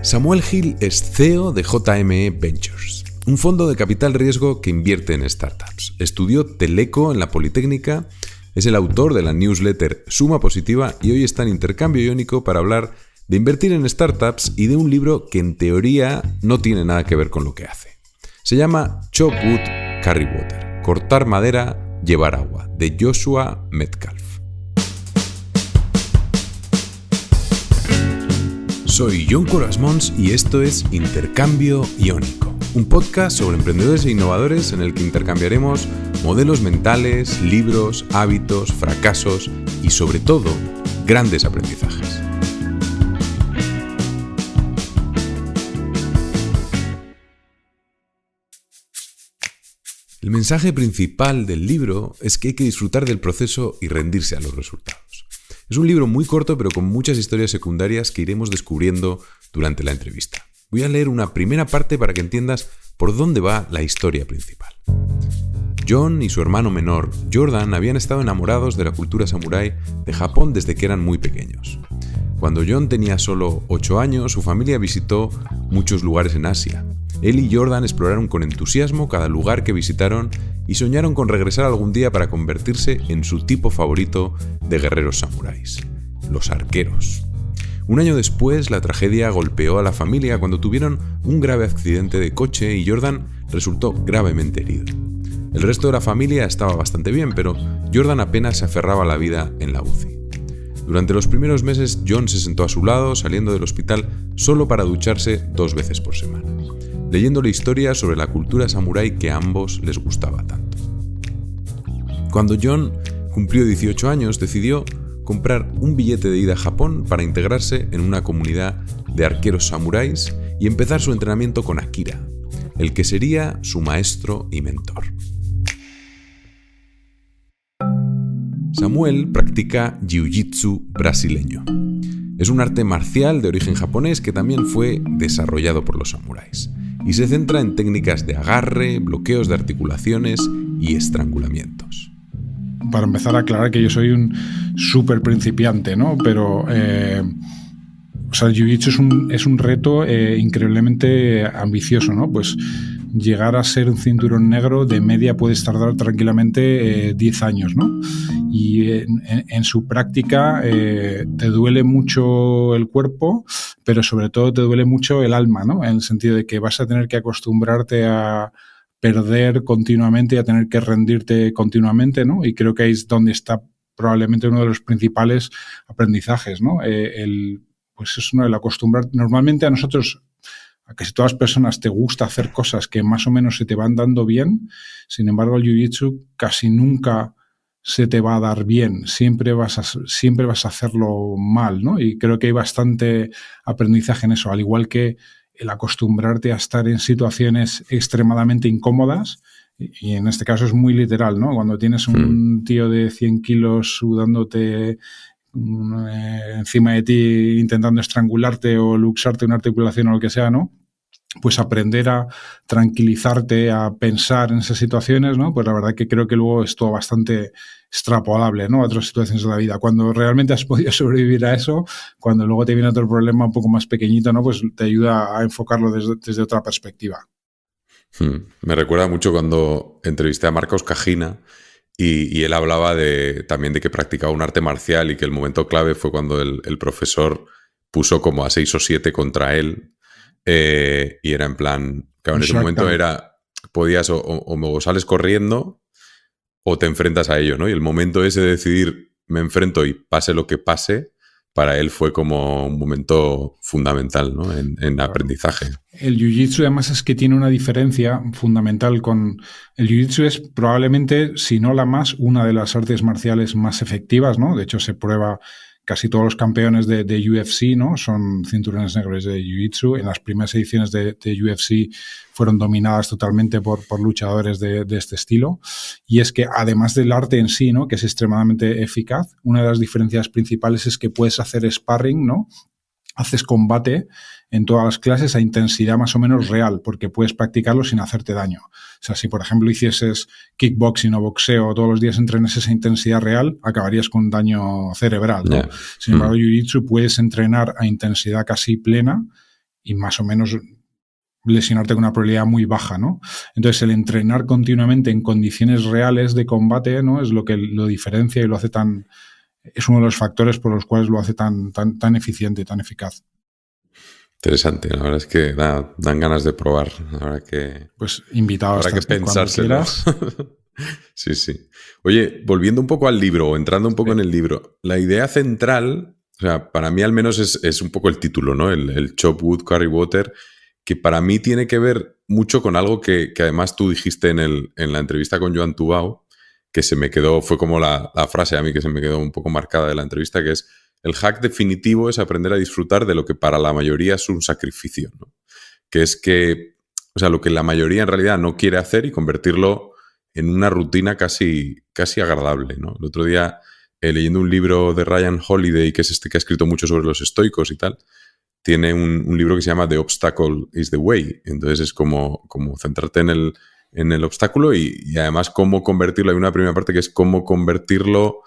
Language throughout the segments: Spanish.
Samuel Hill es CEO de JME Ventures, un fondo de capital riesgo que invierte en startups. Estudió Teleco en la Politécnica, es el autor de la newsletter Suma Positiva y hoy está en Intercambio Iónico para hablar de invertir en startups y de un libro que en teoría no tiene nada que ver con lo que hace. Se llama Chop Wood, Carry Water, cortar madera, llevar agua, de Joshua Metcalf. Soy Jon Corasmons y esto es Intercambio Iónico, un podcast sobre emprendedores e innovadores en el que intercambiaremos modelos mentales, libros, hábitos, fracasos y sobre todo, grandes aprendizajes. El mensaje principal del libro es que hay que disfrutar del proceso y rendirse a los resultados. Es un libro muy corto pero con muchas historias secundarias que iremos descubriendo durante la entrevista. Voy a leer una primera parte para que entiendas por dónde va la historia principal. Jon y su hermano menor, Jordan, habían estado enamorados de la cultura samurái de Japón desde que eran muy pequeños. Cuando Jon tenía solo 8 años, su familia visitó muchos lugares en Asia. Él y Jordan exploraron con entusiasmo cada lugar que visitaron y soñaron con regresar algún día para convertirse en su tipo favorito de guerreros samuráis, los arqueros. Un año después, la tragedia golpeó a la familia cuando tuvieron un grave accidente de coche y Jordan resultó gravemente herido. El resto de la familia estaba bastante bien, pero Jordan apenas se aferraba a la vida en la UCI. Durante los primeros meses, Jon se sentó a su lado, saliendo del hospital solo para ducharse 2 veces por semana, leyéndole historias sobre la cultura samurái que a ambos les gustaba tanto. Cuando Jon cumplió 18 años, decidió comprar un billete de ida a Japón para integrarse en una comunidad de arqueros samuráis y empezar su entrenamiento con Akira, el que sería su maestro y mentor. Samuel practica jiu-jitsu brasileño. Es un arte marcial de origen japonés que también fue desarrollado por los samuráis y se centra en técnicas de agarre, bloqueos de articulaciones y estrangulamientos. Para empezar a aclarar que yo soy un súper principiante, ¿no? Pero el jiu-jitsu es un reto increíblemente ambicioso, ¿no? Pues llegar a ser un cinturón negro de media puedes tardar tranquilamente 10 años, ¿no? Y en su práctica te duele mucho el cuerpo, pero sobre todo te duele mucho el alma, ¿no? En el sentido de que vas a tener que acostumbrarte a perder continuamente y a tener que rendirte continuamente, ¿no? Y creo que ahí es donde está probablemente uno de los principales aprendizajes, ¿no? Pues es uno el acostumbrar. Normalmente a nosotros, a casi todas las personas te gusta hacer cosas que más o menos se te van dando bien. Sin embargo, el jiu-jitsu casi nunca se te va a dar bien. Siempre vas a hacerlo mal, ¿no? Y creo que hay bastante aprendizaje en eso, al igual que el acostumbrarte a estar en situaciones extremadamente incómodas, y en este caso es muy literal, ¿no? Cuando tienes un tío de 100 kilos sudándote encima de ti intentando estrangularte o luxarte una articulación o lo que sea, ¿no? Pues aprender a tranquilizarte, a pensar en esas situaciones, ¿no? Pues la verdad que creo que luego es todo bastante extrapolable, ¿no? A otras situaciones de la vida. Cuando realmente has podido sobrevivir a eso, cuando luego te viene otro problema un poco más pequeñito, ¿no? Pues te ayuda a enfocarlo desde otra perspectiva. Me recuerda mucho cuando entrevisté a Marcos Cajina y él hablaba también de que practicaba un arte marcial y que el momento clave fue cuando el profesor puso como a 6 o 7 contra él. Y era en plan, claro, en ese momento podías o sales corriendo o te enfrentas a ello, ¿no? Y el momento ese de decidir me enfrento y pase lo que pase, para él fue como un momento fundamental, ¿no? En aprendizaje. El jiu-jitsu además es que tiene una diferencia fundamental con... El jiu-jitsu es probablemente, si no la más, una de las artes marciales más efectivas, ¿no? De hecho, se prueba... Casi todos los campeones de UFC, ¿no? Son cinturones negros de Jiu-Jitsu. En las primeras ediciones de UFC fueron dominadas totalmente por luchadores de este estilo. Y es que además del arte en sí, ¿no? Que es extremadamente eficaz, una de las diferencias principales es que puedes hacer sparring, ¿no? Haces combate en todas las clases a intensidad más o menos real, porque puedes practicarlo sin hacerte daño. O sea, si por ejemplo hicieses kickboxing o boxeo todos los días entrenes esa intensidad real, acabarías con daño cerebral, ¿no? Sin embargo, jiu-jitsu puedes entrenar a intensidad casi plena y más o menos lesionarte con una probabilidad muy baja, ¿no? Entonces, el entrenar continuamente en condiciones reales de combate, ¿no? Es lo que lo diferencia y lo hace es uno de los factores por los cuales lo hace tan eficiente y tan eficaz. Interesante, la verdad es que dan ganas de probar. Habrá que, pues invitado habrá que pensárselo. Sí, sí. Oye, volviendo un poco al libro, o entrando un poco en el libro, la idea central, o sea, para mí al menos es un poco el título, ¿no? El Chop Wood, Carry Water, que para mí tiene que ver mucho con algo que además tú dijiste en la entrevista con Joan Tubau, que se me quedó, fue como la frase a mí que se me quedó un poco marcada de la entrevista, que es: el hack definitivo es aprender a disfrutar de lo que para la mayoría es un sacrificio, ¿no? Que es que, o sea, lo que la mayoría en realidad no quiere hacer y convertirlo en una rutina casi agradable, ¿no? El otro día, leyendo un libro de Ryan Holiday, que es que ha escrito mucho sobre los estoicos y tal, tiene un libro que se llama The Obstacle is the Way. Entonces es como centrarte en el obstáculo y además cómo convertirlo. Hay una primera parte que es cómo convertirlo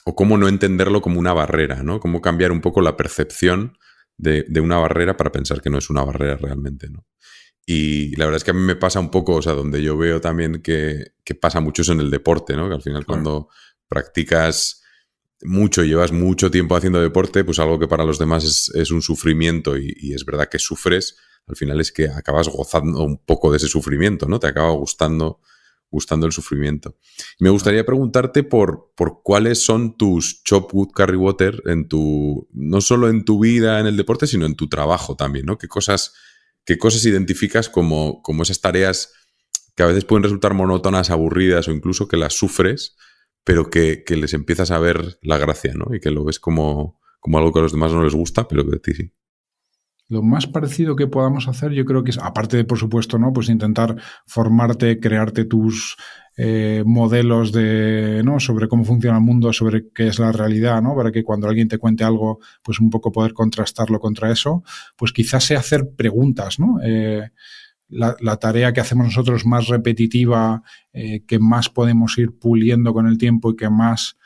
o cómo no entenderlo como una barrera, ¿no? Cómo cambiar un poco la percepción de una barrera para pensar que no es una barrera realmente, ¿no? Y la verdad es que a mí me pasa un poco, o sea, donde yo veo también que pasa mucho es en el deporte, ¿no? Que al final cuando practicas mucho, llevas mucho tiempo haciendo deporte, pues algo que para los demás es un sufrimiento y es verdad que sufres, al final es que acabas gozando un poco de ese sufrimiento, ¿no? Te acaba gustando el sufrimiento. Y me gustaría preguntarte por cuáles son tus Chop Wood, Carry Water no solo en tu vida en el deporte, sino en tu trabajo también, ¿no? ¿Qué cosas identificas como esas tareas que a veces pueden resultar monótonas, aburridas o incluso que las sufres, pero que les empiezas a ver la gracia, ¿no? Y que lo ves como algo que a los demás no les gusta, pero que a ti sí. Lo más parecido que podamos hacer, yo creo que es, aparte de, por supuesto, ¿no? Pues intentar formarte, crearte tus modelos ¿no? Sobre cómo funciona el mundo, sobre qué es la realidad, ¿no? Para que cuando alguien te cuente algo, pues un poco poder contrastarlo contra eso, pues quizás sea hacer preguntas, ¿no? La tarea que hacemos nosotros más repetitiva, que más podemos ir puliendo con el tiempo y que más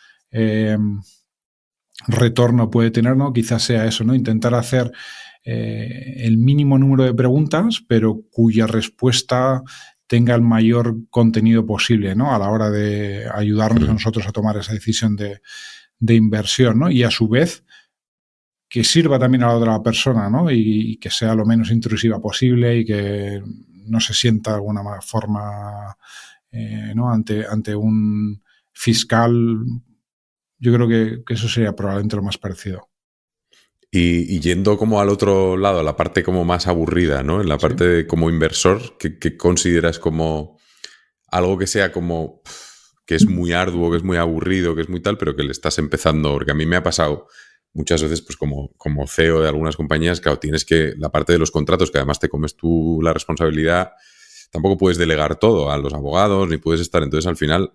retorno puede tener, ¿no? Quizás sea eso, ¿no? Intentar hacer el mínimo número de preguntas, pero cuya respuesta tenga el mayor contenido posible, ¿no? A la hora de ayudarnos a nosotros a tomar esa decisión de inversión, ¿no? Y a su vez que sirva también a la otra persona, ¿no? Y que sea lo menos intrusiva posible y que no se sienta de alguna forma, ¿no? Ante un fiscal. Yo creo que eso sería probablemente lo más parecido. Y yendo como al otro lado, a la parte como más aburrida, ¿no? En la parte de como inversor, ¿qué consideras como algo que sea como que es muy arduo, que es muy aburrido, que es muy tal, pero que le estás empezando? Porque a mí me ha pasado muchas veces, pues como CEO de algunas compañías, claro, tienes que, la parte de los contratos, que además te comes tú la responsabilidad, tampoco puedes delegar todo a los abogados, ni puedes estar, entonces al final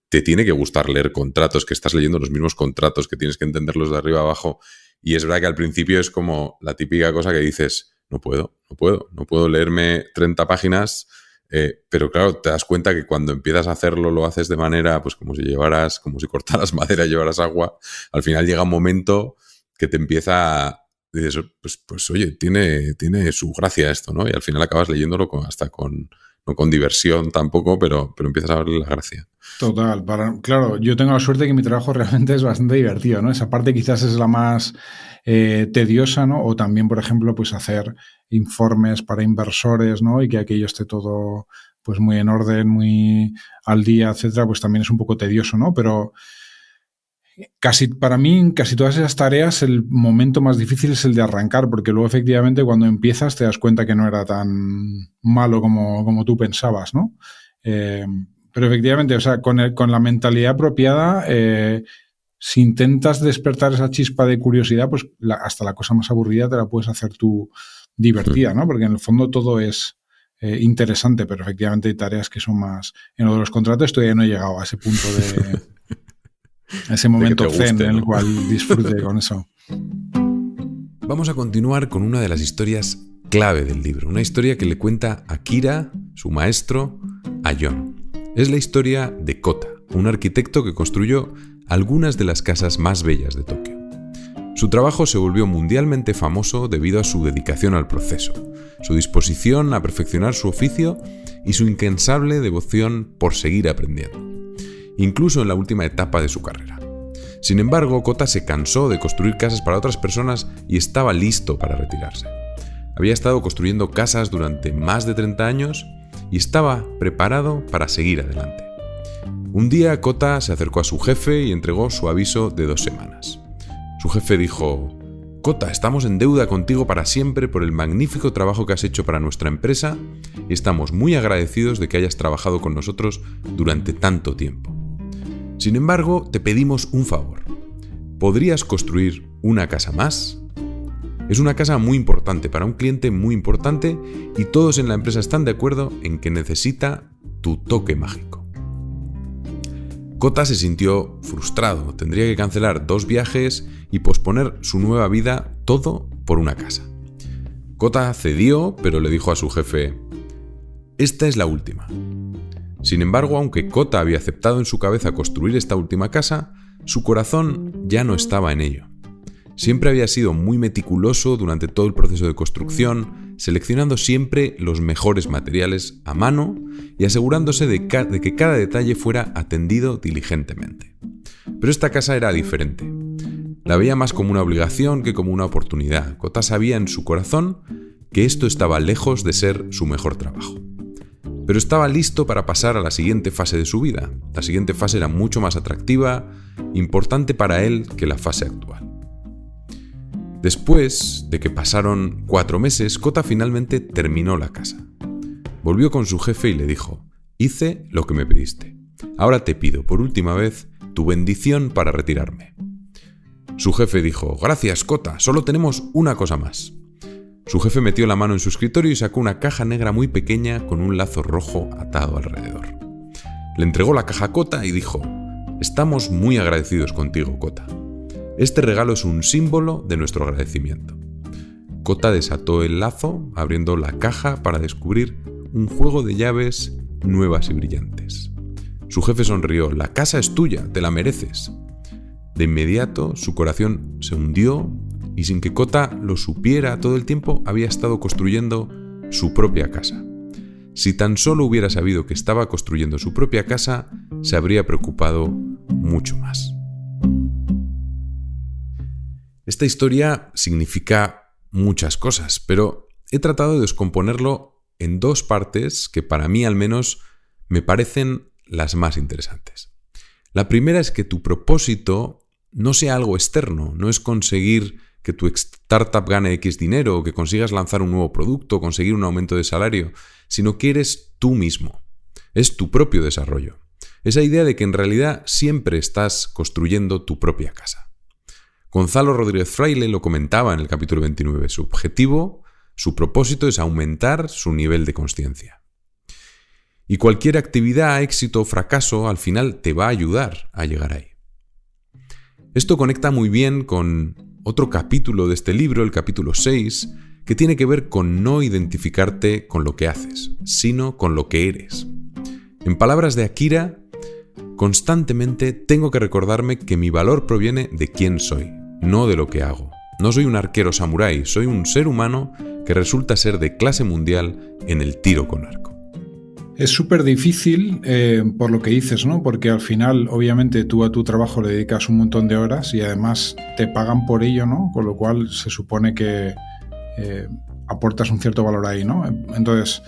te tiene que gustar leer contratos, que estás leyendo los mismos contratos, que tienes que entenderlos de arriba a abajo. Y es verdad que al principio es como la típica cosa que dices, no puedo leerme 30 páginas, pero claro, te das cuenta que cuando empiezas a hacerlo lo haces de manera, pues como si cortaras madera y llevaras agua. Al final llega un momento que te empieza, dices, pues oye, tiene su gracia esto, ¿no? Y al final acabas leyéndolo no con diversión tampoco, pero empiezas a verle la gracia. Total. Claro, yo tengo la suerte de que mi trabajo realmente es bastante divertido, ¿no? Esa parte quizás es la más tediosa, ¿no? O también, por ejemplo, pues hacer informes para inversores, ¿no? Y que aquello esté todo pues muy en orden, muy al día, etcétera, pues también es un poco tedioso, ¿no? Pero para mí, en casi todas esas tareas, el momento más difícil es el de arrancar, porque luego efectivamente cuando empiezas te das cuenta que no era tan malo como tú pensabas, ¿no? Pero efectivamente, o sea, con la mentalidad apropiada, si intentas despertar esa chispa de curiosidad, pues hasta la cosa más aburrida te la puedes hacer tú divertida, ¿no? Porque en el fondo todo es interesante, pero efectivamente hay tareas que son más... En lo de los contratos todavía no he llegado a ese punto a ese momento zen en el cual disfrute con eso. Vamos a continuar con una de las historias clave del libro. Una historia que le cuenta Akira, su maestro, a John. Es la historia de Kota, un arquitecto que construyó algunas de las casas más bellas de Tokio. Su trabajo se volvió mundialmente famoso debido a su dedicación al proceso, su disposición a perfeccionar su oficio y su incansable devoción por seguir aprendiendo, incluso en la última etapa de su carrera. Sin embargo, Kota se cansó de construir casas para otras personas y estaba listo para retirarse. Había estado construyendo casas durante más de 30 años y estaba preparado para seguir adelante. Un día, Kota se acercó a su jefe y entregó su aviso de 2 semanas. Su jefe dijo: Kota, estamos en deuda contigo para siempre por el magnífico trabajo que has hecho para nuestra empresa y estamos muy agradecidos de que hayas trabajado con nosotros durante tanto tiempo. Sin embargo, te pedimos un favor. ¿Podrías construir una casa más? Es una casa muy importante para un cliente muy importante y todos en la empresa están de acuerdo en que necesita tu toque mágico. Kota se sintió frustrado, tendría que cancelar 2 viajes y posponer su nueva vida, todo por una casa. Kota cedió, pero le dijo a su jefe: esta es la última. Sin embargo, aunque Kota había aceptado en su cabeza construir esta última casa, su corazón ya no estaba en ello. Siempre había sido muy meticuloso durante todo el proceso de construcción, seleccionando siempre los mejores materiales a mano y asegurándose de que cada detalle fuera atendido diligentemente. Pero esta casa era diferente. La veía más como una obligación que como una oportunidad. Kota sabía en su corazón que esto estaba lejos de ser su mejor trabajo. Pero estaba listo para pasar a la siguiente fase de su vida. La siguiente fase era mucho más atractiva, importante para él que la fase actual. Después de que pasaron 4 meses, Kota finalmente terminó la casa. Volvió con su jefe y le dijo: hice lo que me pediste. Ahora te pido por última vez tu bendición para retirarme. Su jefe dijo: gracias, Kota, solo tenemos una cosa más. Su jefe metió la mano en su escritorio y sacó una caja negra muy pequeña con un lazo rojo atado alrededor. Le entregó la caja a Kota y dijo: estamos muy agradecidos contigo, Kota. Este regalo es un símbolo de nuestro agradecimiento. Kota desató el lazo, abriendo la caja para descubrir un juego de llaves nuevas y brillantes. Su jefe sonrió: la casa es tuya, te la mereces. De inmediato, su corazón se hundió y sin que Kota lo supiera todo el tiempo, había estado construyendo su propia casa. Si tan solo hubiera sabido que estaba construyendo su propia casa, se habría preocupado mucho más. Esta historia significa muchas cosas, pero he tratado de descomponerlo en 2 partes que para mí al menos me parecen las más interesantes. La primera es que tu propósito no sea algo externo, no es conseguir que tu startup gane X dinero, o que consigas lanzar un nuevo producto, o conseguir un aumento de salario, sino que eres tú mismo, es tu propio desarrollo. Esa idea de que en realidad siempre estás construyendo tu propia casa. Gonzalo Rodríguez Fraile lo comentaba en el capítulo 29. Su objetivo, su propósito es aumentar su nivel de consciencia. Y cualquier actividad, éxito o fracaso, al final te va a ayudar a llegar ahí. Esto conecta muy bien con otro capítulo de este libro, el capítulo 6, que tiene que ver con no identificarte con lo que haces, sino con lo que eres. En palabras de Akira, constantemente tengo que recordarme que mi valor proviene de quién soy, no de lo que hago. No soy un arquero samurái, soy un ser humano que resulta ser de clase mundial en el tiro con arco. Es súper difícil por lo que dices, ¿no? Porque al final, obviamente, tú a tu trabajo le dedicas un montón de horas y además te pagan por ello, ¿no? Con lo cual se supone que aportas un cierto valor ahí, ¿no? Entonces,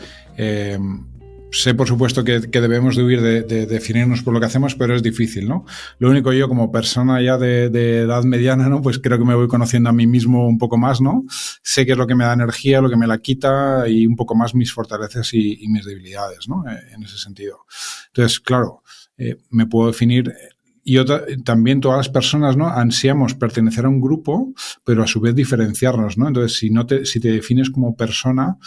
sé por supuesto que debemos de huir de definirnos por lo que hacemos, pero es difícil, ¿no? Lo único, yo como persona ya de edad mediana, ¿no? Pues creo que me voy conociendo a mí mismo un poco más, ¿no? Sé qué es lo que me da energía, lo que me la quita y un poco más mis fortalezas y mis debilidades, ¿no? En ese sentido. Entonces, claro, me puedo definir. Y también todas las personas, ¿no? Ansiamos pertenecer a un grupo, pero a su vez diferenciarnos, ¿no? Entonces, si te defines como persona,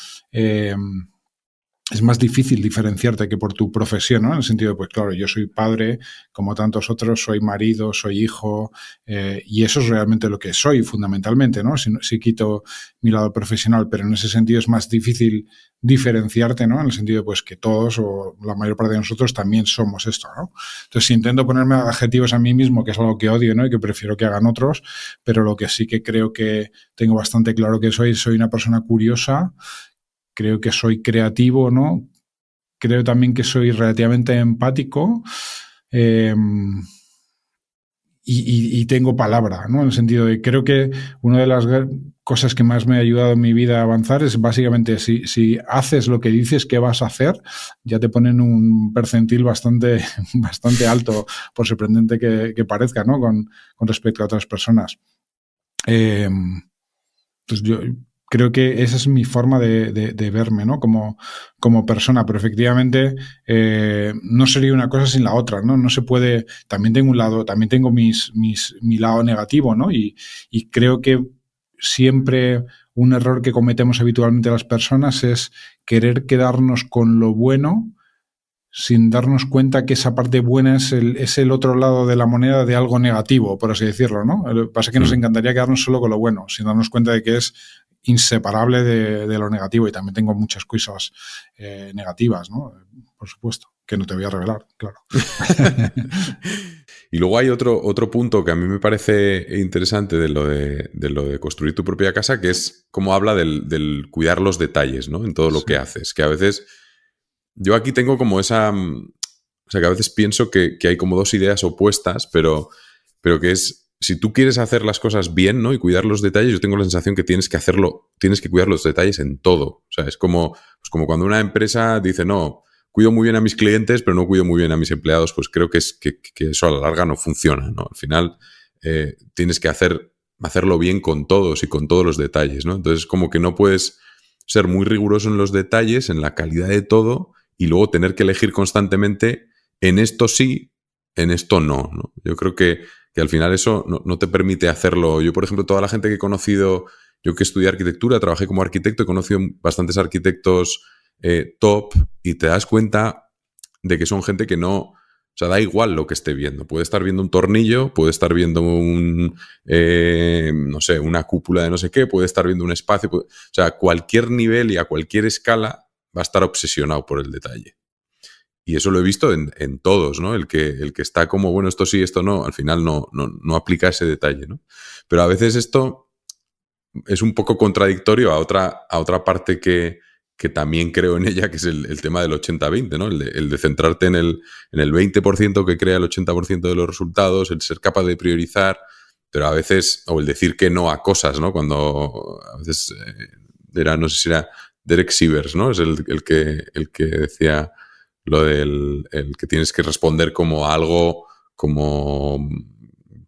es más difícil diferenciarte que por tu profesión, ¿no? En el sentido de, pues claro, yo soy padre, como tantos otros, soy marido, soy hijo, y eso es realmente lo que soy fundamentalmente, ¿no? Si quito mi lado profesional, pero en ese sentido es más difícil diferenciarte, ¿no? En el sentido de, pues, que todos o la mayor parte de nosotros también somos esto, ¿no? Entonces, si intento ponerme adjetivos a mí mismo, que es algo que odio, ¿no? Y que prefiero que hagan otros, pero lo que sí que creo que tengo bastante claro que soy una persona curiosa. Creo que soy creativo, ¿no? Creo también que soy relativamente empático y tengo palabra, ¿no? En el sentido de, creo que una de las cosas que más me ha ayudado en mi vida a avanzar es básicamente si haces lo que dices que vas a hacer, ya te ponen un percentil bastante alto, por sorprendente que parezca, ¿no? Con respecto a otras personas. Entonces yo creo que esa es mi forma de verme, ¿no? Como persona, pero efectivamente no sería una cosa sin la otra, ¿no? No se puede. También tengo un lado, también tengo mi lado negativo, ¿no? Y creo que siempre un error que cometemos habitualmente las personas es querer quedarnos con lo bueno sin darnos cuenta que esa parte buena es el otro lado de la moneda de algo negativo, por así decirlo, ¿no? Lo que pasa es que nos encantaría quedarnos solo con lo bueno, sin darnos cuenta de que es inseparable de lo negativo. Y también tengo muchas cosas negativas, ¿no? Por supuesto, que no te voy a revelar, claro. Y luego hay otro punto que a mí me parece interesante de lo de construir tu propia casa, que es cómo habla del cuidar los detalles, ¿no? En todo lo que haces. Que a veces yo aquí tengo como esa... O sea, que a veces pienso que hay como dos ideas opuestas, pero que es... Si tú quieres hacer las cosas bien, ¿no? Y cuidar los detalles, yo tengo la sensación que tienes que cuidar los detalles en todo. O sea, es como cuando una empresa dice, no, cuido muy bien a mis clientes, pero no cuido muy bien a mis empleados, pues creo que eso a la larga no funciona, ¿no? Al final tienes que hacerlo bien con todos y con todos los detalles, ¿no? Entonces, como que no puedes ser muy riguroso en los detalles, en la calidad de todo, y luego tener que elegir constantemente en esto sí, en esto no, ¿no? Yo creo que al final eso no te permite hacerlo. Yo, por ejemplo, toda la gente que he conocido, yo que estudié arquitectura, trabajé como arquitecto, he conocido bastantes arquitectos top y te das cuenta de que son gente que no... O sea, da igual lo que esté viendo. Puede estar viendo un tornillo, puede estar viendo no sé, una cúpula de no sé qué, puede estar viendo un espacio. O sea, a cualquier nivel y a cualquier escala va a estar obsesionado por el detalle. Y eso lo he visto en todos, ¿no? El que está como, bueno, esto sí, esto no, al final no aplica ese detalle, ¿no? Pero a veces esto es un poco contradictorio a otra parte que también creo en ella, que es el tema del 80-20, ¿no? El de centrarte en el 20% que crea el 80% de los resultados, el ser capaz de priorizar, pero a veces, o el decir que no a cosas, ¿no? Cuando a veces no sé si era Derek Sivers, ¿no? Es el que decía lo del el que tienes que responder como algo como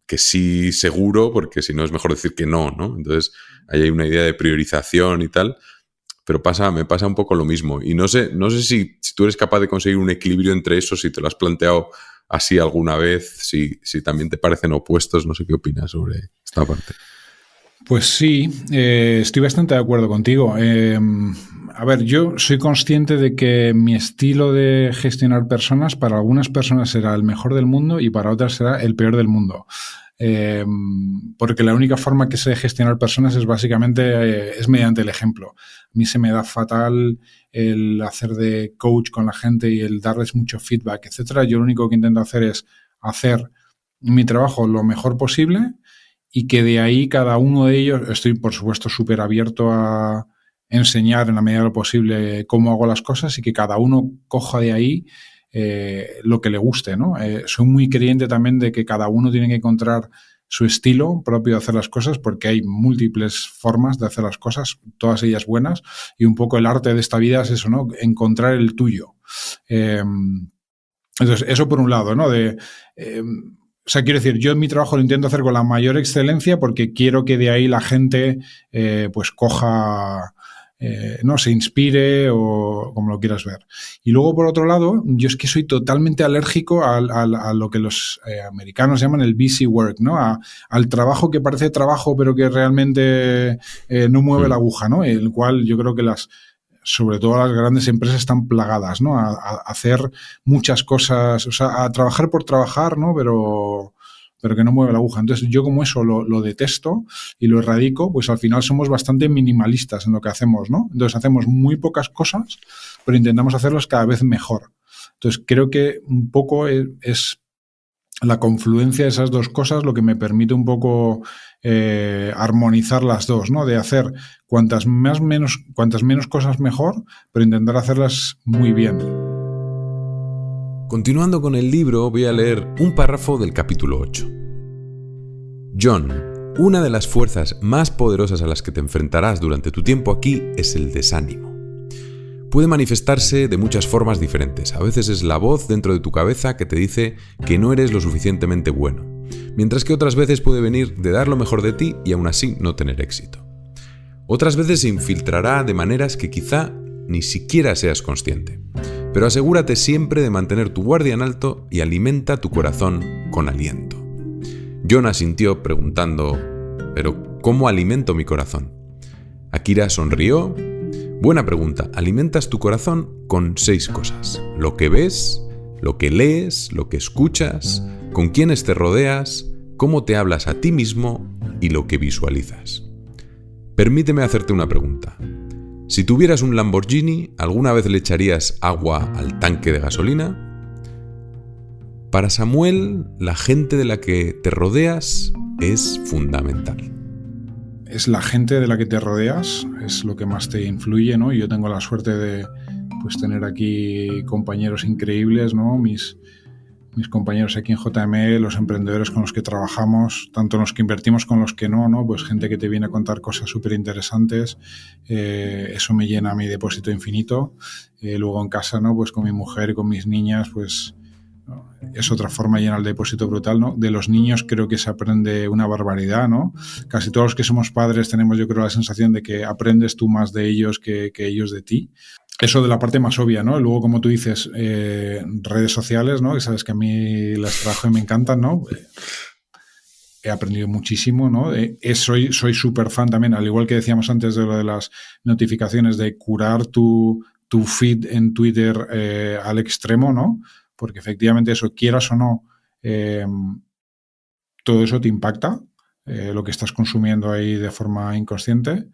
que sí seguro, porque si no es mejor decir que no, ¿no? Entonces ahí hay una idea de priorización y tal, pero me pasa un poco lo mismo. Y no sé si tú eres capaz de conseguir un equilibrio entre eso, si te lo has planteado así alguna vez, si también te parecen opuestos, no sé qué opinas sobre esta parte. Pues sí, estoy bastante de acuerdo contigo. A ver, yo soy consciente de que mi estilo de gestionar personas para algunas personas será el mejor del mundo y para otras será el peor del mundo. Porque la única forma que sé de gestionar personas es básicamente es mediante el ejemplo. A mí se me da fatal el hacer de coach con la gente y el darles mucho feedback, etcétera. Yo lo único que intento hacer es hacer mi trabajo lo mejor posible y que de ahí cada uno de ellos, estoy por supuesto súper abierto a enseñar en la medida de lo posible cómo hago las cosas y que cada uno coja de ahí lo que le guste, ¿no? Soy muy creyente también de que cada uno tiene que encontrar su estilo propio de hacer las cosas, porque hay múltiples formas de hacer las cosas, todas ellas buenas, y un poco el arte de esta vida es eso, ¿no? Encontrar el tuyo. Entonces, eso por un lado, ¿no? O sea, quiero decir, yo en mi trabajo lo intento hacer con la mayor excelencia porque quiero que de ahí la gente pues coja, no se inspire o como lo quieras ver. Y luego, por otro lado, yo es que soy totalmente alérgico a lo que los americanos llaman el busy work, ¿no? Al trabajo que parece trabajo pero que realmente no mueve la aguja, ¿no? El cual yo creo que sobre todo las grandes empresas están plagadas, ¿no? A hacer muchas cosas, o sea, a trabajar por trabajar, ¿no? Pero que no mueve la aguja. Entonces, yo como eso lo detesto y lo erradico, pues al final somos bastante minimalistas en lo que hacemos, ¿no? Entonces, hacemos muy pocas cosas, pero intentamos hacerlas cada vez mejor. Entonces, creo que un poco es la confluencia de esas dos cosas lo que me permite un poco armonizar las dos, ¿no? De hacer cuantas menos cosas mejor, pero intentar hacerlas muy bien. Continuando con el libro, voy a leer un párrafo del capítulo 8. John, una de las fuerzas más poderosas a las que te enfrentarás durante tu tiempo aquí es el desánimo. Puede manifestarse de muchas formas diferentes. A veces es la voz dentro de tu cabeza que te dice que no eres lo suficientemente bueno, mientras que otras veces puede venir de dar lo mejor de ti y aún así no tener éxito. Otras veces se infiltrará de maneras que quizá ni siquiera seas consciente. Pero asegúrate siempre de mantener tu guardia en alto y alimenta tu corazón con aliento. John asintió preguntando, ¿pero cómo alimento mi corazón? Akira sonrió. Buena pregunta. Alimentas tu corazón con 6 cosas. Lo que ves, lo que lees, lo que escuchas, con quiénes te rodeas, cómo te hablas a ti mismo y lo que visualizas. Permíteme hacerte una pregunta. Si tuvieras un Lamborghini, ¿alguna vez le echarías agua al tanque de gasolina? Para Samuel, la gente de la que te rodeas es fundamental. Es la gente de la que te rodeas, es lo que más te influye, ¿no? Yo tengo la suerte de pues tener aquí compañeros increíbles, ¿no? Mis compañeros aquí en JME, los emprendedores con los que trabajamos, tanto los que invertimos como los que no, pues gente que te viene a contar cosas súper interesantes, eso me llena mi depósito infinito. Luego en casa, ¿no? Pues con mi mujer y con mis niñas, pues ¿no? Es otra forma de llenar el depósito brutal, ¿no? De los niños creo que se aprende una barbaridad, ¿no? Casi todos los que somos padres tenemos, yo creo, la sensación de que aprendes tú más de ellos que ellos de ti. Eso de la parte más obvia, ¿no? Luego, como tú dices, redes sociales, ¿no? Que sabes que a mí las trabajo y me encantan, ¿no? He aprendido muchísimo, ¿no? Soy súper fan también, al igual que decíamos antes de lo de las notificaciones, de curar tu feed en Twitter al extremo, ¿no? Porque efectivamente eso, quieras o no, todo eso te impacta, lo que estás consumiendo ahí de forma inconsciente.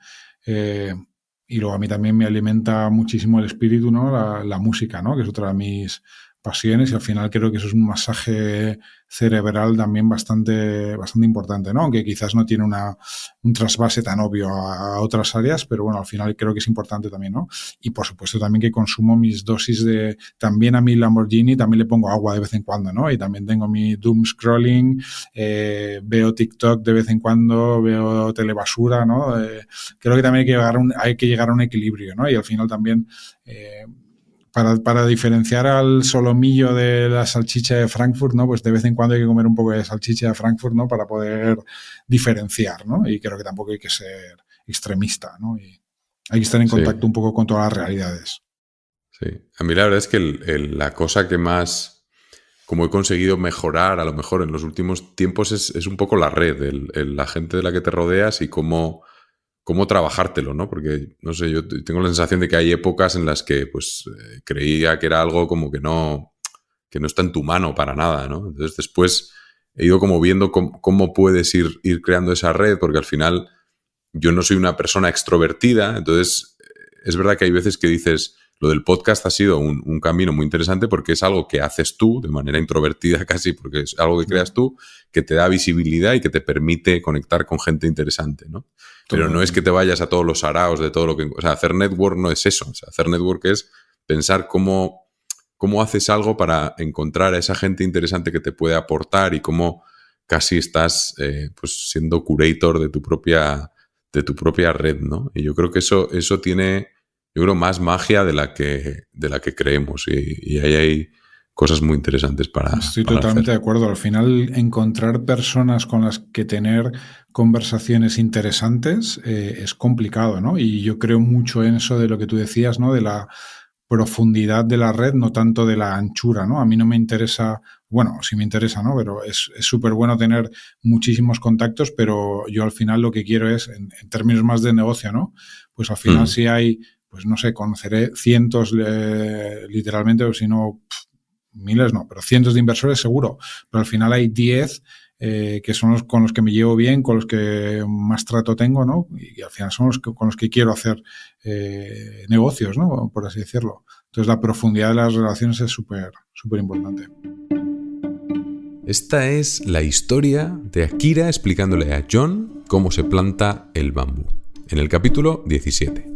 Y luego a mí también me alimenta muchísimo el espíritu, ¿no? La música, ¿no? Que es otra de mis pasiones y al final creo que eso es un masaje cerebral también bastante importante, ¿no? Aunque quizás no tiene un trasvase tan obvio a otras áreas, pero bueno, al final creo que es importante también, ¿no? Y por supuesto también que consumo mis dosis también a mi Lamborghini también le pongo agua de vez en cuando, ¿no? Y también tengo mi doom scrolling, veo TikTok de vez en cuando, veo telebasura, ¿no? Creo que también hay que llegar a un equilibrio, ¿no? Y al final también para diferenciar al solomillo de la salchicha de Frankfurt, ¿no? Pues de vez en cuando hay que comer un poco de salchicha de Frankfurt, ¿no? Para poder diferenciar, ¿no? Y creo que tampoco hay que ser extremista, ¿no? Y hay que estar en contacto un poco con todas las realidades. Sí. A mí la verdad es que la cosa que más como he conseguido mejorar a lo mejor en los últimos tiempos es un poco la red, la gente de la que te rodeas y cómo trabajártelo, ¿no? Porque, no sé, yo tengo la sensación de que hay épocas en las que pues creía que era algo como que no está en tu mano para nada, ¿no? Entonces después he ido como viendo cómo puedes ir creando esa red, porque al final yo no soy una persona extrovertida, entonces es verdad que hay veces que dices, lo del podcast ha sido un camino muy interesante porque es algo que haces tú de manera introvertida casi, porque es algo que creas tú, que te da visibilidad y que te permite conectar con gente interesante, ¿no? Pero no es que te vayas a todos los saraos de todo lo que... O sea, hacer network no es eso. O sea, hacer network es pensar cómo haces algo para encontrar a esa gente interesante que te puede aportar y cómo casi estás pues siendo curator de tu propia red, ¿no? Y yo creo que eso tiene, yo creo, más magia de la que creemos y ahí hay cosas muy interesantes para Estoy totalmente de acuerdo. Al final, encontrar personas con las que tener conversaciones interesantes es complicado, ¿no? Y yo creo mucho en eso de lo que tú decías, ¿no? De la profundidad de la red, no tanto de la anchura, ¿no? A mí no me interesa, bueno, sí me interesa, ¿no? Pero es súper bueno tener muchísimos contactos, pero yo al final lo que quiero es, en términos más de negocio, ¿no? Pues al final si hay pues no sé, conoceré cientos literalmente, o si no, miles no, pero cientos de inversores seguro. Pero al final hay 10 que son los con los que me llevo bien, con los que más trato tengo, ¿no? Y al final son los que, con los que quiero hacer negocios, ¿no? Por así decirlo. Entonces la profundidad de las relaciones es súper importante. Esta es la historia de Akira explicándole a John cómo se planta el bambú. En el capítulo 17.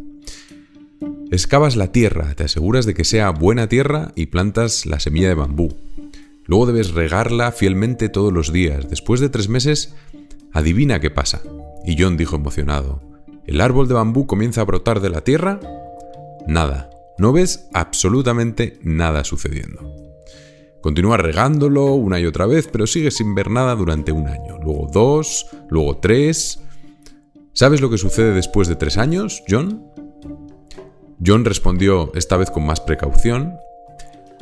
Excavas la tierra, te aseguras de que sea buena tierra y plantas la semilla de bambú. Luego debes regarla fielmente todos los días. Después de 3 meses, adivina qué pasa. Y John dijo emocionado: ¿el árbol de bambú comienza a brotar de la tierra? Nada. No ves absolutamente nada sucediendo. Continúa regándolo una y otra vez, pero sigues sin ver nada durante 1 año. Luego 2, luego 3. ¿Sabes lo que sucede después de 3 años, John? John respondió, esta vez con más precaución: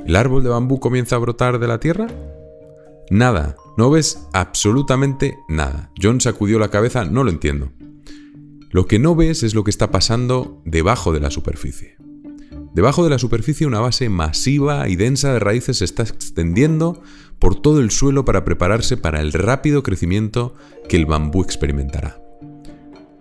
¿el árbol de bambú comienza a brotar de la tierra? Nada, no ves absolutamente nada. John sacudió la cabeza, no lo entiendo. Lo que no ves es lo que está pasando debajo de la superficie. Debajo de la superficie una base masiva y densa de raíces se está extendiendo por todo el suelo para prepararse para el rápido crecimiento que el bambú experimentará.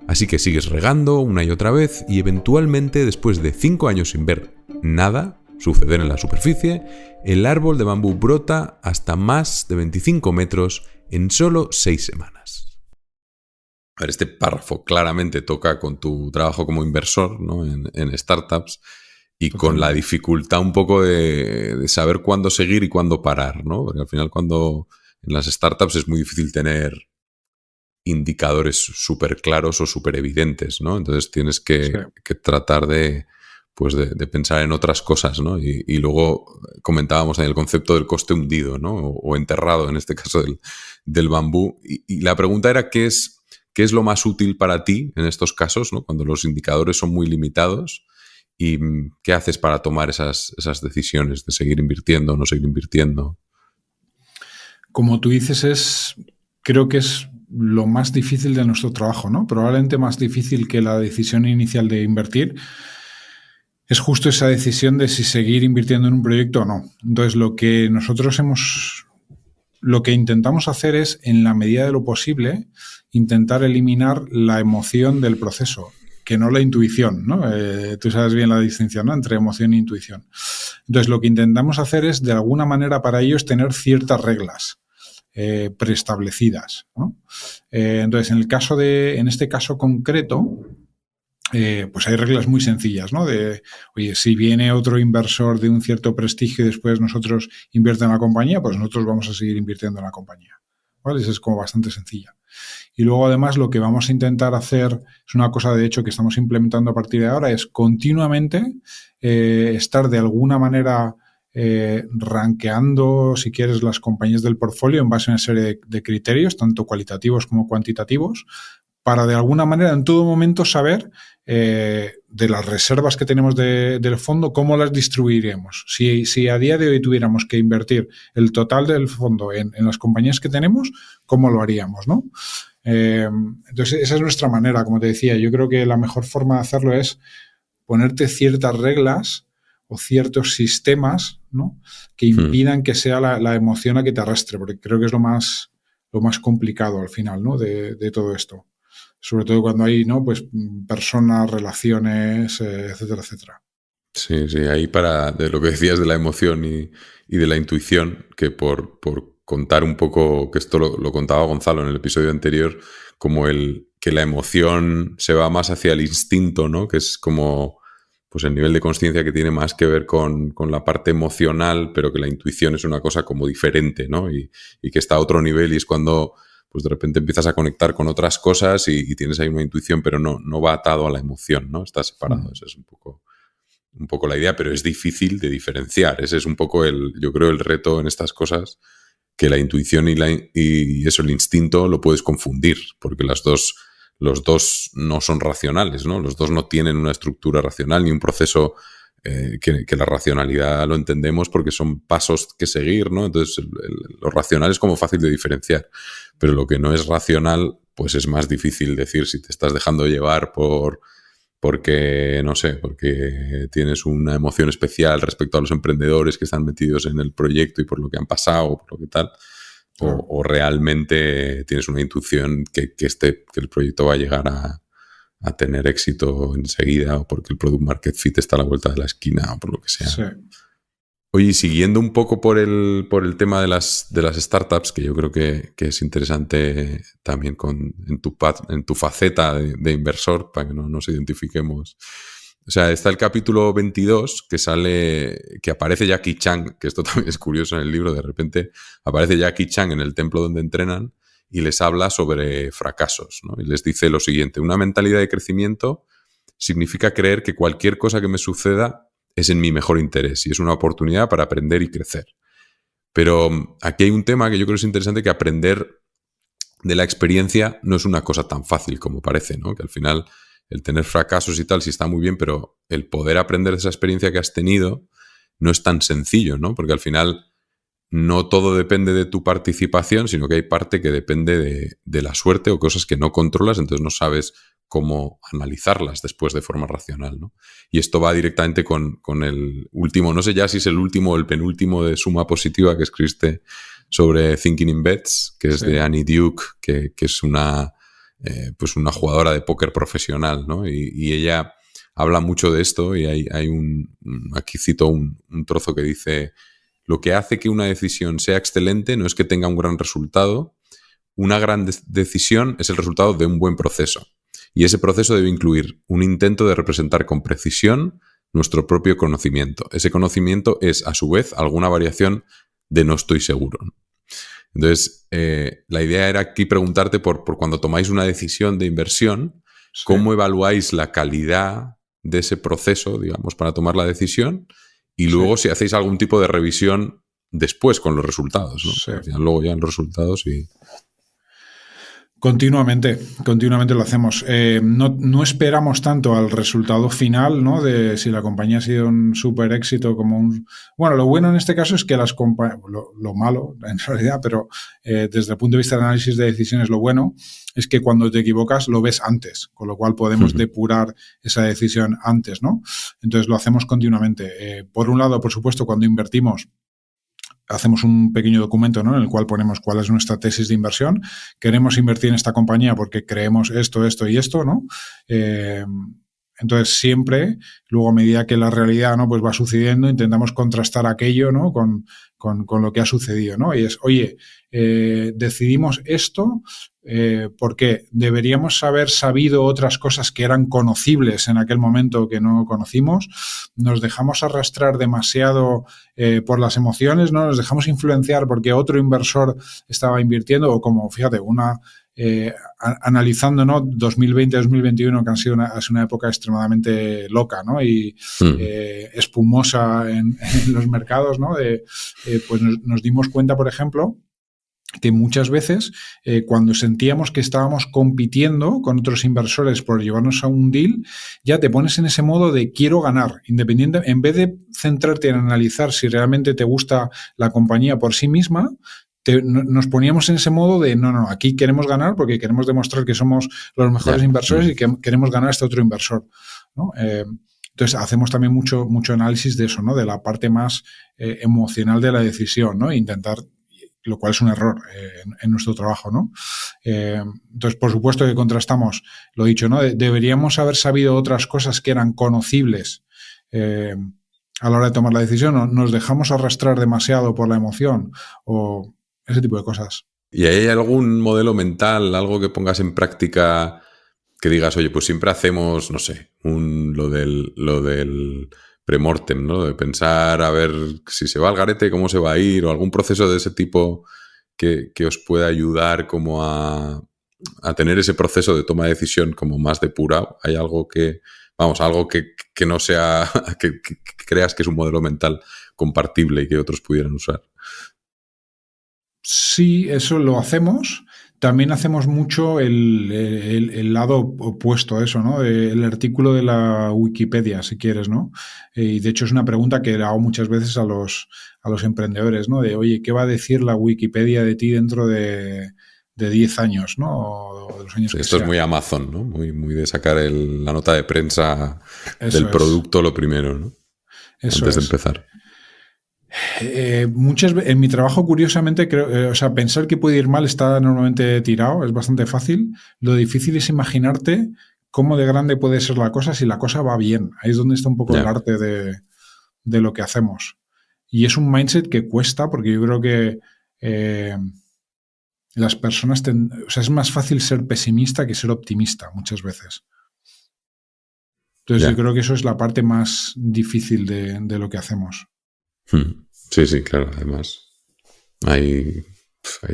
Así que sigues regando una y otra vez y eventualmente, después de 5 años sin ver nada suceder en la superficie, el árbol de bambú brota hasta más de 25 metros en solo 6 semanas. A ver, este párrafo claramente toca con tu trabajo como inversor, ¿no? en startups y con la dificultad un poco de saber cuándo seguir y cuándo parar, ¿no? Porque al final cuando en las startups es muy difícil tener indicadores súper claros o súper evidentes, ¿no? Entonces tienes que tratar de pensar en otras cosas, ¿no? Y luego comentábamos ahí el concepto del coste hundido, ¿no? O enterrado, en este caso del bambú. Y la pregunta era ¿qué es lo más útil para ti en estos casos, ¿no? Cuando los indicadores son muy limitados? ¿Y qué haces para tomar esas decisiones de seguir invirtiendo o no seguir invirtiendo? Como tú dices, creo que es lo más difícil de nuestro trabajo, ¿no? Probablemente más difícil que la decisión inicial de invertir. Es justo esa decisión de si seguir invirtiendo en un proyecto o no. Entonces, lo que intentamos hacer es, en la medida de lo posible, intentar eliminar la emoción del proceso, que no la intuición, ¿no? Tú sabes bien la distinción, ¿no? Entre emoción e intuición. Entonces, lo que intentamos hacer es, de alguna manera, para ello, es tener ciertas reglas preestablecidas, ¿no? Entonces, en este caso concreto, pues hay reglas muy sencillas, ¿no? Oye, si viene otro inversor de un cierto prestigio y después nosotros invierten en la compañía, pues nosotros vamos a seguir invirtiendo en la compañía, ¿vale? Eso es como bastante sencilla. Y luego, además, lo que vamos a intentar hacer, es una cosa, de hecho, que estamos implementando a partir de ahora, es continuamente estar de alguna manera rankeando, si quieres, las compañías del portfolio en base a una serie de criterios, tanto cualitativos como cuantitativos, para de alguna manera en todo momento saber de las reservas que tenemos del fondo, cómo las distribuiremos. Si a día de hoy tuviéramos que invertir el total del fondo en las compañías que tenemos, ¿cómo lo haríamos, no? Entonces, esa es nuestra manera, como te decía. Yo creo que la mejor forma de hacerlo es ponerte ciertas reglas o ciertos sistemas, ¿no? Que impidan que sea la emoción a que te arrastre, porque creo que es lo más complicado al final, ¿no? de todo esto. Sobre todo cuando hay, ¿no? Pues personas, relaciones, etcétera, etcétera. Sí, ahí de lo que decías de la emoción y de la intuición, que por contar un poco, que esto lo contaba Gonzalo en el episodio anterior, como que la emoción se va más hacia el instinto, ¿no? Que es como pues el nivel de consciencia que tiene más que ver con la parte emocional, pero que la intuición es una cosa como diferente, ¿no? Y que está a otro nivel y es cuando pues de repente empiezas a conectar con otras cosas y tienes ahí una intuición, pero no va atado a la emoción, ¿no? Está separado. Esa es un poco la idea, pero es difícil de diferenciar. Ese es un poco yo creo, el reto en estas cosas, que la intuición y eso, el instinto, lo puedes confundir, porque los dos no son racionales, ¿no? Los dos no tienen una estructura racional ni un proceso que la racionalidad lo entendemos porque son pasos que seguir, ¿no? Entonces, lo racional es como fácil de diferenciar, pero lo que no es racional, pues es más difícil decir si te estás dejando llevar por porque, no sé, porque tienes una emoción especial respecto a los emprendedores que están metidos en el proyecto y por lo que han pasado, por lo que tal, Claro. o realmente tienes una intuición que el proyecto va a llegar a tener éxito enseguida, o porque el product market fit está a la vuelta de la esquina, o por lo que sea. Sí. Oye, siguiendo un poco por el tema de las startups, que yo creo que es interesante también en tu faceta de inversor, para que no nos identifiquemos. O sea, está el capítulo 22 que aparece Jackie Chan, que esto también es curioso en el libro, de repente aparece Jackie Chan en el templo donde entrenan y les habla sobre fracasos, ¿no? Y les dice lo siguiente: una mentalidad de crecimiento significa creer que cualquier cosa que me suceda es en mi mejor interés y es una oportunidad para aprender y crecer. Pero aquí hay un tema que yo creo que es interesante, que aprender de la experiencia no es una cosa tan fácil como parece, ¿no? Que al final el tener fracasos y tal sí está muy bien, pero el poder aprender de esa experiencia que has tenido no es tan sencillo, ¿no? Porque al final no todo depende de tu participación, sino que hay parte que depende de la suerte o cosas que no controlas, entonces no sabes cómo analizarlas después de forma racional, ¿no? Y esto va directamente con el último, no sé ya si es el último o el penúltimo de Suma Positiva que escribiste sobre Thinking in Bets, que es de Annie Duke, que es pues una jugadora de póker profesional, ¿no? Y ella habla mucho de esto, y hay aquí cito un trozo que dice: lo que hace que una decisión sea excelente no es que tenga un gran resultado. Una gran decisión es el resultado de un buen proceso. Y ese proceso debe incluir un intento de representar con precisión nuestro propio conocimiento. Ese conocimiento es, a su vez, alguna variación de no estoy seguro. Entonces, la idea era aquí preguntarte por cuando tomáis una decisión de inversión, Sí. ¿cómo evaluáis la calidad de ese proceso, digamos, para tomar la decisión? Y luego si hacéis algún tipo de revisión después con los resultados, ¿no? Sí. Al final, luego ya los resultados y... Continuamente lo hacemos. No esperamos tanto al resultado final, ¿no? De si la compañía ha sido un súper éxito como un... Bueno, lo bueno en este caso es que lo malo, en realidad, pero desde el punto de vista de análisis de decisiones, lo bueno es que cuando te equivocas lo ves antes, con lo cual podemos depurar esa decisión antes, ¿no? Entonces lo hacemos continuamente. Por un lado, por supuesto, cuando invertimos, hacemos un pequeño documento, ¿no?, en el cual ponemos cuál es nuestra tesis de inversión. Queremos invertir en esta compañía porque creemos esto, esto y esto, ¿no? Entonces, siempre, luego a medida que la realidad, ¿no?, pues va sucediendo, intentamos contrastar aquello, ¿no?, con lo que ha sucedido, ¿no? Y es, oye, decidimos esto porque deberíamos haber sabido otras cosas que eran conocibles en aquel momento que no conocimos. Nos dejamos arrastrar demasiado por las emociones, ¿no? Nos dejamos influenciar porque otro inversor estaba invirtiendo, o como, fíjate, analizando, ¿no?, 2020-2021, que es una época extremadamente loca, ¿no?, y espumosa en los mercados, ¿no? Pues nos dimos cuenta, por ejemplo, que muchas veces cuando sentíamos que estábamos compitiendo con otros inversores por llevarnos a un deal, ya te pones en ese modo de quiero ganar, independiente, en vez de centrarte en analizar si realmente te gusta la compañía por sí misma. Nos poníamos en ese modo de no, aquí queremos ganar porque queremos demostrar que somos los mejores inversores y que queremos ganar a este otro inversor, ¿no? Entonces hacemos también mucho análisis de eso, ¿no?, de la parte más emocional de la decisión, ¿no? Intentar, lo cual es un error en nuestro trabajo, ¿no? Entonces, por supuesto que contrastamos, lo dicho, ¿no? Deberíamos haber sabido otras cosas que eran conocibles a la hora de tomar la decisión, o nos dejamos arrastrar demasiado por la emoción, o ese tipo de cosas. ¿Y hay algún modelo mental, algo que pongas en práctica que digas, oye, pues siempre hacemos, no sé, lo del premortem, ¿no? De pensar a ver si se va al garete, cómo se va a ir, o algún proceso de ese tipo que os pueda ayudar como a tener ese proceso de toma de decisión como más depurado? ¿Hay algo algo que no sea, que creas que es un modelo mental compartible y que otros pudieran usar? Sí, eso lo hacemos. También hacemos mucho el lado opuesto a eso, ¿no? El artículo de la Wikipedia, si quieres, ¿no? Y de hecho es una pregunta que hago muchas veces a los emprendedores, ¿no? De, oye, ¿qué va a decir la Wikipedia de ti dentro de de 10 años, ¿no? O de los años que Esto sea. es muy Amazon, ¿no? Muy de sacar la nota de prensa Eso del es. producto lo primero, ¿no? Eso Antes de es. empezar. En mi trabajo, curiosamente, creo, o sea, pensar que puede ir mal está normalmente tirado, es bastante fácil. Lo difícil es imaginarte cómo de grande puede ser la cosa si la cosa va bien. Ahí es donde está un poco el arte de lo que hacemos. Y es un mindset que cuesta, porque yo creo que las personas... o sea, es más fácil ser pesimista que ser optimista muchas veces. Entonces yo creo que eso es la parte más difícil de lo que hacemos. Sí, claro. Además, hay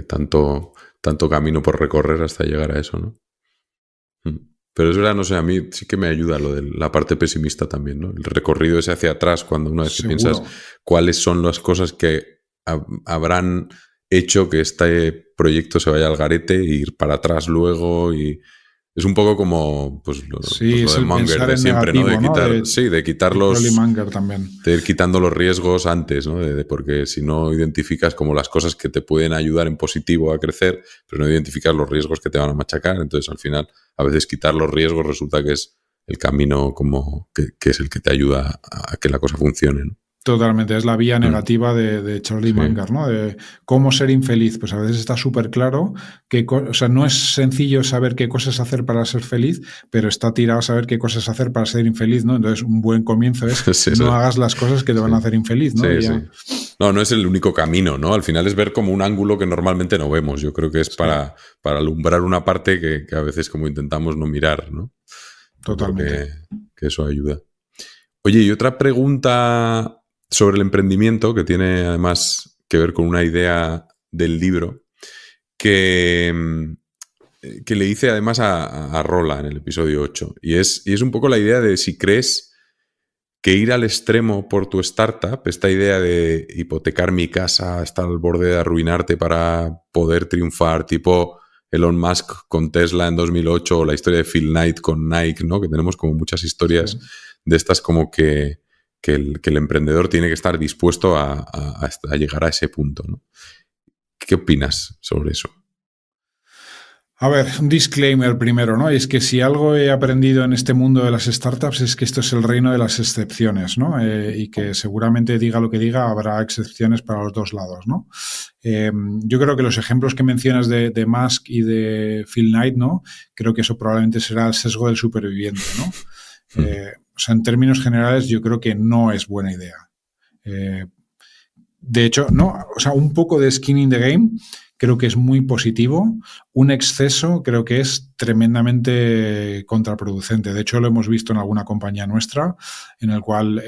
tanto camino por recorrer hasta llegar a eso, ¿no? Pero es verdad, no sé, a mí sí que me ayuda lo de la parte pesimista también, ¿no? El recorrido ese hacia atrás, cuando una vez que piensas cuáles son las cosas que habrán hecho que este proyecto se vaya al garete e ir para atrás luego, y es un poco como lo de Munger de siempre, negativo, ¿no? De quitar, de quitar los... Munger también. De ir quitando los riesgos antes, ¿no? Porque si no identificas como las cosas que te pueden ayudar en positivo a crecer, pero no identificas los riesgos que te van a machacar, entonces al final a veces quitar los riesgos resulta que es el camino como que es el que te ayuda a que la cosa funcione, ¿no? Totalmente, es la vía negativa de Charlie Munger, ¿no? De cómo ser infeliz. Pues a veces está súper claro que, o sea, no es sencillo saber qué cosas hacer para ser feliz, pero está tirado a saber qué cosas hacer para ser infeliz, ¿no? Entonces, un buen comienzo es no hagas las cosas que te van a hacer infeliz, ¿no? No es el único camino, ¿no? Al final es ver como un ángulo que normalmente no vemos. Yo creo que es para alumbrar una parte que a veces como intentamos no mirar, ¿no? Totalmente. Que eso ayuda. Oye, y otra pregunta sobre el emprendimiento, que tiene además que ver con una idea del libro, que le hice además a Rola en el episodio 8. Y es un poco la idea de si crees que ir al extremo por tu startup, esta idea de hipotecar mi casa hasta el borde de arruinarte para poder triunfar, tipo Elon Musk con Tesla en 2008 o la historia de Phil Knight con Nike, ¿no? Que tenemos como muchas historias de estas como que el emprendedor tiene que estar dispuesto a llegar a ese punto, ¿no? ¿Qué opinas sobre eso? A ver, un disclaimer primero, ¿no? Y es que si algo he aprendido en este mundo de las startups es que esto es el reino de las excepciones, ¿no? Y que seguramente diga lo que diga, habrá excepciones para los dos lados, ¿no? Yo creo que los ejemplos que mencionas de Musk y de Phil Knight, ¿no? Creo que eso probablemente será el sesgo del superviviente, ¿no? O sea, en términos generales, yo creo que no es buena idea. De hecho, no, o sea, un poco de skin in the game creo que es muy positivo. Un exceso creo que es tremendamente contraproducente. De hecho, lo hemos visto en alguna compañía nuestra, en el cual,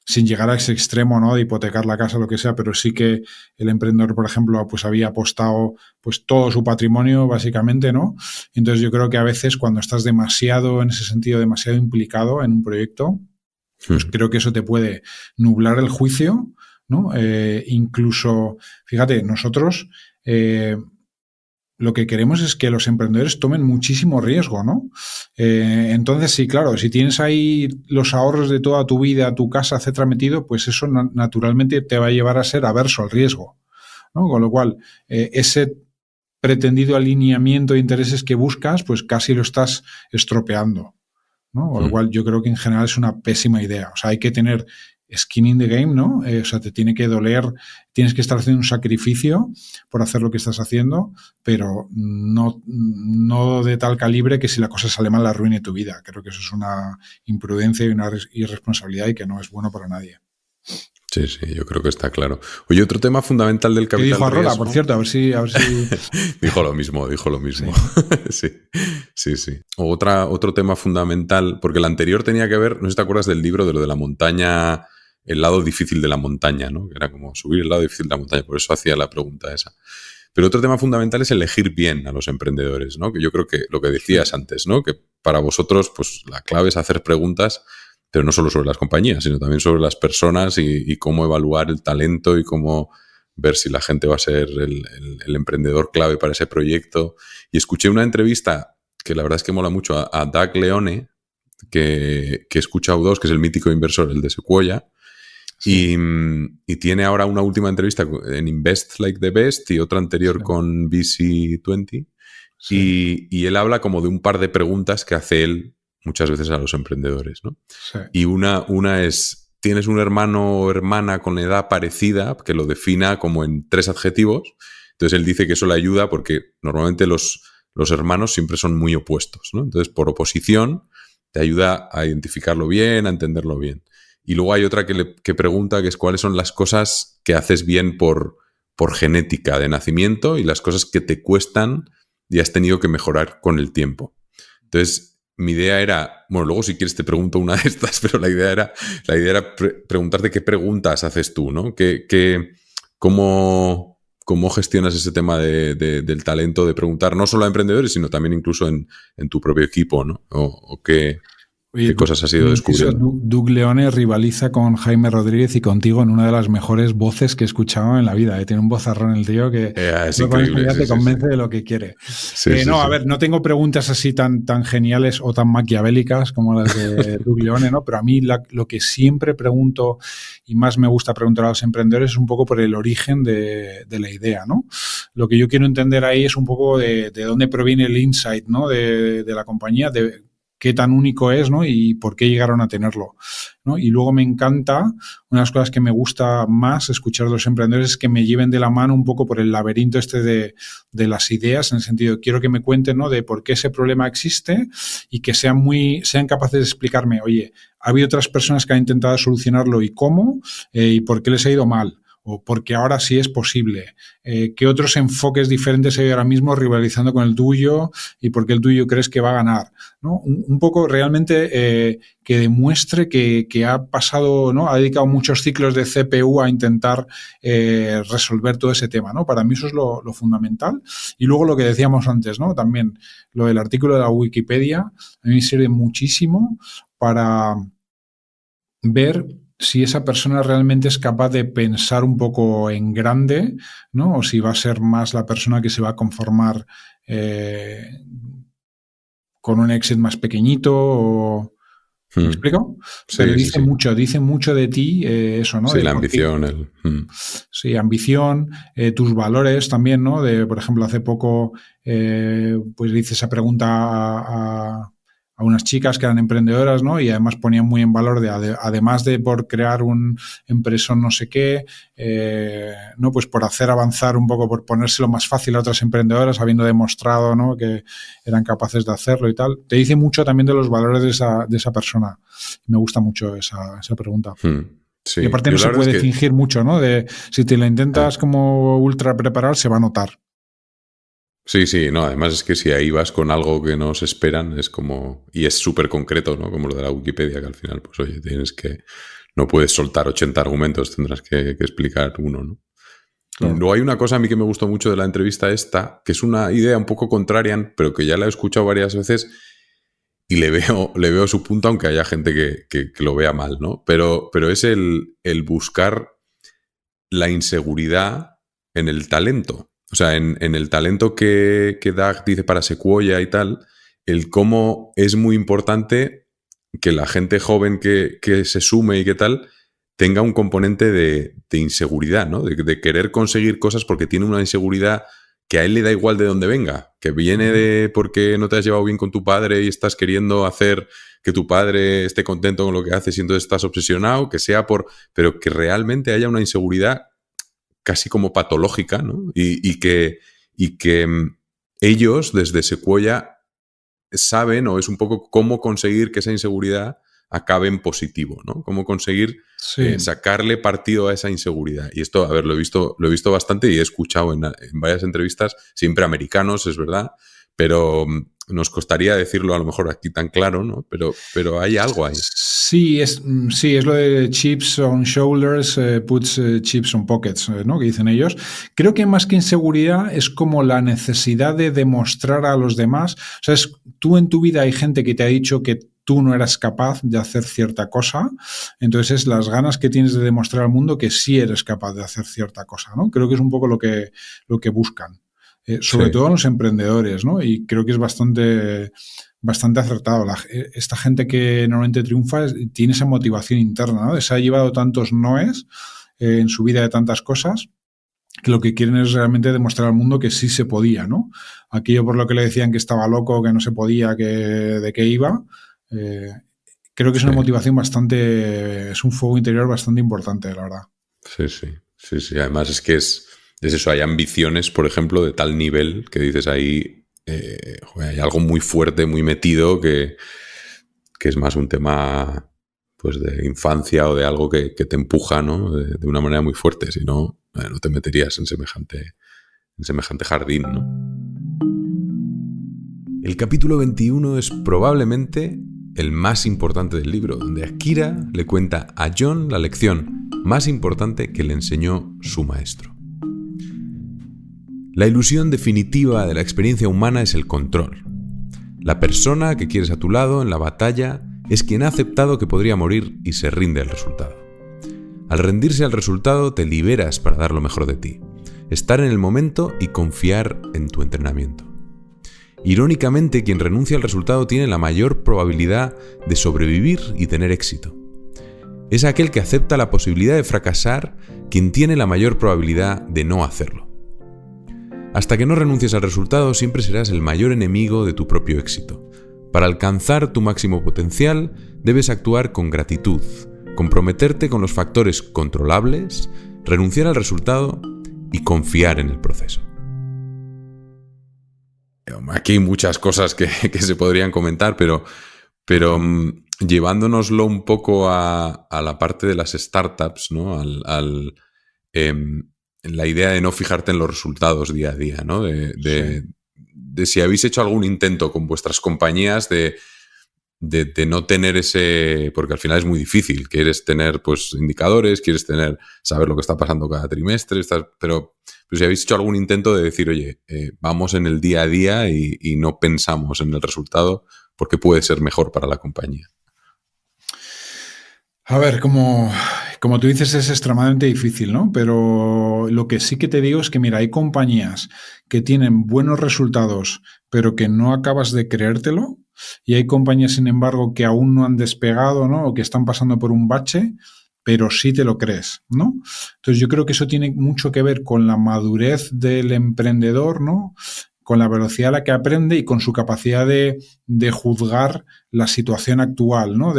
sin llegar a ese extremo, ¿no? De hipotecar la casa, lo que sea, pero sí que el emprendedor, por ejemplo, pues había apostado pues todo su patrimonio, básicamente, ¿no? Entonces yo creo que a veces cuando estás demasiado, en ese sentido, demasiado implicado en un proyecto, pues creo que eso te puede nublar el juicio, ¿no? Incluso, fíjate, nosotros lo que queremos es que los emprendedores tomen muchísimo riesgo, ¿no? Entonces, sí, claro, si tienes ahí los ahorros de toda tu vida, tu casa, etcétera, metido, pues eso naturalmente te va a llevar a ser averso al riesgo, ¿no? Con lo cual, ese pretendido alineamiento de intereses que buscas, pues casi lo estás estropeando, ¿no? Con lo cual, yo creo que en general es una pésima idea. O sea, hay que tener skin in the game, ¿no? O sea, te tiene que doler, tienes que estar haciendo un sacrificio por hacer lo que estás haciendo, pero no de tal calibre que si la cosa sale mal la arruine tu vida. Creo que eso es una imprudencia y una irresponsabilidad y que no es bueno para nadie. Sí, yo creo que está claro. Oye, otro tema fundamental del capital riesgo... ¿Qué dijo Arrola, por cierto? A ver si... dijo lo mismo. Sí. Otro tema fundamental, porque el anterior tenía que ver, no sé si te acuerdas del libro de lo de la montaña, el lado difícil de la montaña, ¿no? Que era como subir el lado difícil de la montaña, por eso hacía la pregunta esa. Pero otro tema fundamental es elegir bien a los emprendedores, ¿no? Que yo creo que lo que decías antes, ¿no? Que para vosotros, pues la clave es hacer preguntas, pero no solo sobre las compañías, sino también sobre las personas y cómo evaluar el talento y cómo ver si la gente va a ser el emprendedor clave para ese proyecto. Y escuché una entrevista que la verdad es que mola mucho a Doug Leone, que escucha U2, que es el mítico inversor, el de Sequoia, Sí. Y tiene ahora una última entrevista en Invest Like the Best y otra anterior con VC20. Sí. Y él habla como de un par de preguntas que hace él muchas veces a los emprendedores, ¿no? Sí. Y una es, ¿tienes un hermano o hermana con edad parecida que lo defina como en 3 adjetivos? Entonces él dice que eso le ayuda porque normalmente los hermanos siempre son muy opuestos, ¿no? Entonces, por oposición, te ayuda a identificarlo bien, a entenderlo bien. Y luego hay otra que pregunta, que es cuáles son las cosas que haces bien por genética de nacimiento y las cosas que te cuestan y has tenido que mejorar con el tiempo. Entonces, mi idea era, bueno, luego si quieres te pregunto una de estas, pero la idea era preguntarte qué preguntas haces tú, ¿no? ¿Cómo gestionas ese tema del talento de preguntar no solo a emprendedores, sino también incluso en tu propio equipo, ¿no? O qué cosas has ido descubriendo. Doug Leone rivaliza con Jaime Rodríguez y contigo en una de las mejores voces que he escuchado en la vida. Tiene un vozarrón el tío que es increíble, te convence de lo que quiere. A ver, no tengo preguntas así tan geniales o tan maquiavélicas como las de Doug Leone, ¿no? Pero a mí lo que siempre pregunto y más me gusta preguntar a los emprendedores es un poco por el origen de la idea, ¿no? Lo que yo quiero entender ahí es un poco de dónde proviene el insight, ¿no? De la compañía, de qué tan único es, ¿no? Y por qué llegaron a tenerlo, ¿no? Y luego me encanta, una de las cosas que me gusta más escuchar de los emprendedores es que me lleven de la mano un poco por el laberinto de las ideas, en el sentido, quiero que me cuenten, ¿no? De por qué ese problema existe y que sean capaces de explicarme, oye, ha habido otras personas que han intentado solucionarlo y cómo, y por qué les ha ido mal. O porque ahora sí es posible. ¿Qué otros enfoques diferentes hay ahora mismo rivalizando con el tuyo y por qué el tuyo crees que va a ganar? ¿No? Un poco realmente que demuestre que ha pasado, ¿no? Ha dedicado muchos ciclos de CPU a intentar resolver todo ese tema, ¿no? Para mí eso es lo fundamental. Y luego lo que decíamos antes, ¿no? También lo del artículo de la Wikipedia, a mí me sirve muchísimo para ver si esa persona realmente es capaz de pensar un poco en grande, ¿no? O si va a ser más la persona que se va a conformar con un exit más pequeñito o... ¿Me explico? Sí, pero dice mucho de ti eso, ¿no? Sí, la ambición. Sí, ambición, tus valores también, ¿no? Por ejemplo, hace poco pues le hice esa pregunta a unas chicas que eran emprendedoras, ¿no? Y además ponían muy en valor además de por crear un empresón no sé qué, ¿no? Pues por hacer avanzar un poco, por ponérselo más fácil a otras emprendedoras, habiendo demostrado, ¿no? Que eran capaces de hacerlo y tal. Te dice mucho también de los valores de esa persona. Me gusta mucho esa pregunta. Sí. Y aparte no se puede fingir mucho, ¿no? Si te la intentas como ultra preparar, se va a notar. Sí, no, además es que si ahí vas con algo que no se esperan, es como... Y es súper concreto, ¿no? Como lo de la Wikipedia, que al final, pues oye, no puedes soltar 80 argumentos, tendrás que explicar uno, ¿no? Claro. Luego hay una cosa a mí que me gustó mucho de la entrevista esta, que es una idea un poco contraria, pero que ya la he escuchado varias veces y le veo su punto, aunque haya gente que lo vea mal, ¿no? Pero es el buscar la inseguridad en el talento. O sea, en el talento que Doug dice para Sequoia y tal, el cómo es muy importante que la gente joven que se sume y qué tal tenga un componente de inseguridad, ¿no? De querer conseguir cosas porque tiene una inseguridad que a él le da igual de dónde venga, que viene de porque no te has llevado bien con tu padre y estás queriendo hacer que tu padre esté contento con lo que haces y entonces estás obsesionado, que sea pero que realmente haya una inseguridad casi como patológica, ¿no? Y que ellos desde Sequoia saben, o es un poco cómo conseguir que esa inseguridad acabe en positivo, ¿no? Cómo conseguir sacarle partido a esa inseguridad. Y esto, a ver, lo he visto bastante y he escuchado en varias entrevistas, siempre americanos, es verdad, pero nos costaría decirlo a lo mejor aquí tan claro, ¿no? Pero hay algo ahí. Sí, es lo de chips on shoulders, puts chips on pockets, ¿no? Que dicen ellos. Creo que más que inseguridad es como la necesidad de demostrar a los demás. O sea, tú en tu vida hay gente que te ha dicho que tú no eras capaz de hacer cierta cosa, entonces es las ganas que tienes de demostrar al mundo que sí eres capaz de hacer cierta cosa, ¿no? Creo que es un poco lo que buscan. sobre Sí. todo en los emprendedores, ¿no? Y creo que es bastante acertado. Esta gente que normalmente triunfa tiene esa motivación interna, ¿no? Se ha llevado tantos noes en su vida de tantas cosas que lo que quieren es realmente demostrar al mundo que sí se podía, ¿no? Aquello por lo que le decían que estaba loco, que no se podía, de qué iba, creo que es Sí, una motivación es un fuego interior bastante importante, la verdad. sí, sí, sí, sí. Además es que es eso, hay ambiciones, por ejemplo, de tal nivel que dices ahí, joder, hay algo muy fuerte, muy metido que es más un tema pues de infancia o de algo que te empuja, ¿no? De una manera muy fuerte, si no, no te meterías en semejante jardín, ¿no? El capítulo 21 es probablemente el más importante del libro, donde Akira le cuenta a John la lección más importante que le enseñó su maestro. La ilusión definitiva de la experiencia humana es el control. La persona que quieres a tu lado en la batalla es quien ha aceptado que podría morir y se rinde al resultado. Al rendirse al resultado te liberas para dar lo mejor de ti, estar en el momento y confiar en tu entrenamiento. Irónicamente, quien renuncia al resultado tiene la mayor probabilidad de sobrevivir y tener éxito. Es aquel que acepta la posibilidad de fracasar quien tiene la mayor probabilidad de no hacerlo. Hasta que no renuncies al resultado, siempre serás el mayor enemigo de tu propio éxito. Para alcanzar tu máximo potencial, debes actuar con gratitud, comprometerte con los factores controlables, renunciar al resultado y confiar en el proceso. Aquí hay muchas cosas que se podrían comentar, pero llevándonoslo un poco a la parte de las startups, ¿no? La idea de no fijarte en los resultados día a día, ¿no? De si habéis hecho algún intento con vuestras compañías de no tener ese, porque al final es muy difícil, quieres tener pues indicadores, quieres saber lo que está pasando cada trimestre, pero si habéis hecho algún intento de decir, oye, vamos en el día a día y no pensamos en el resultado porque puede ser mejor para la compañía. A ver, como tú dices, es extremadamente difícil, ¿no? Pero lo que sí que te digo es que, mira, hay compañías que tienen buenos resultados, pero que no acabas de creértelo, y hay compañías, sin embargo, que aún no han despegado, ¿no? O que están pasando por un bache, pero sí te lo crees, ¿no? Entonces yo creo que eso tiene mucho que ver con la madurez del emprendedor, ¿no? Con la velocidad a la que aprende y con su capacidad de juzgar la situación actual, ¿no?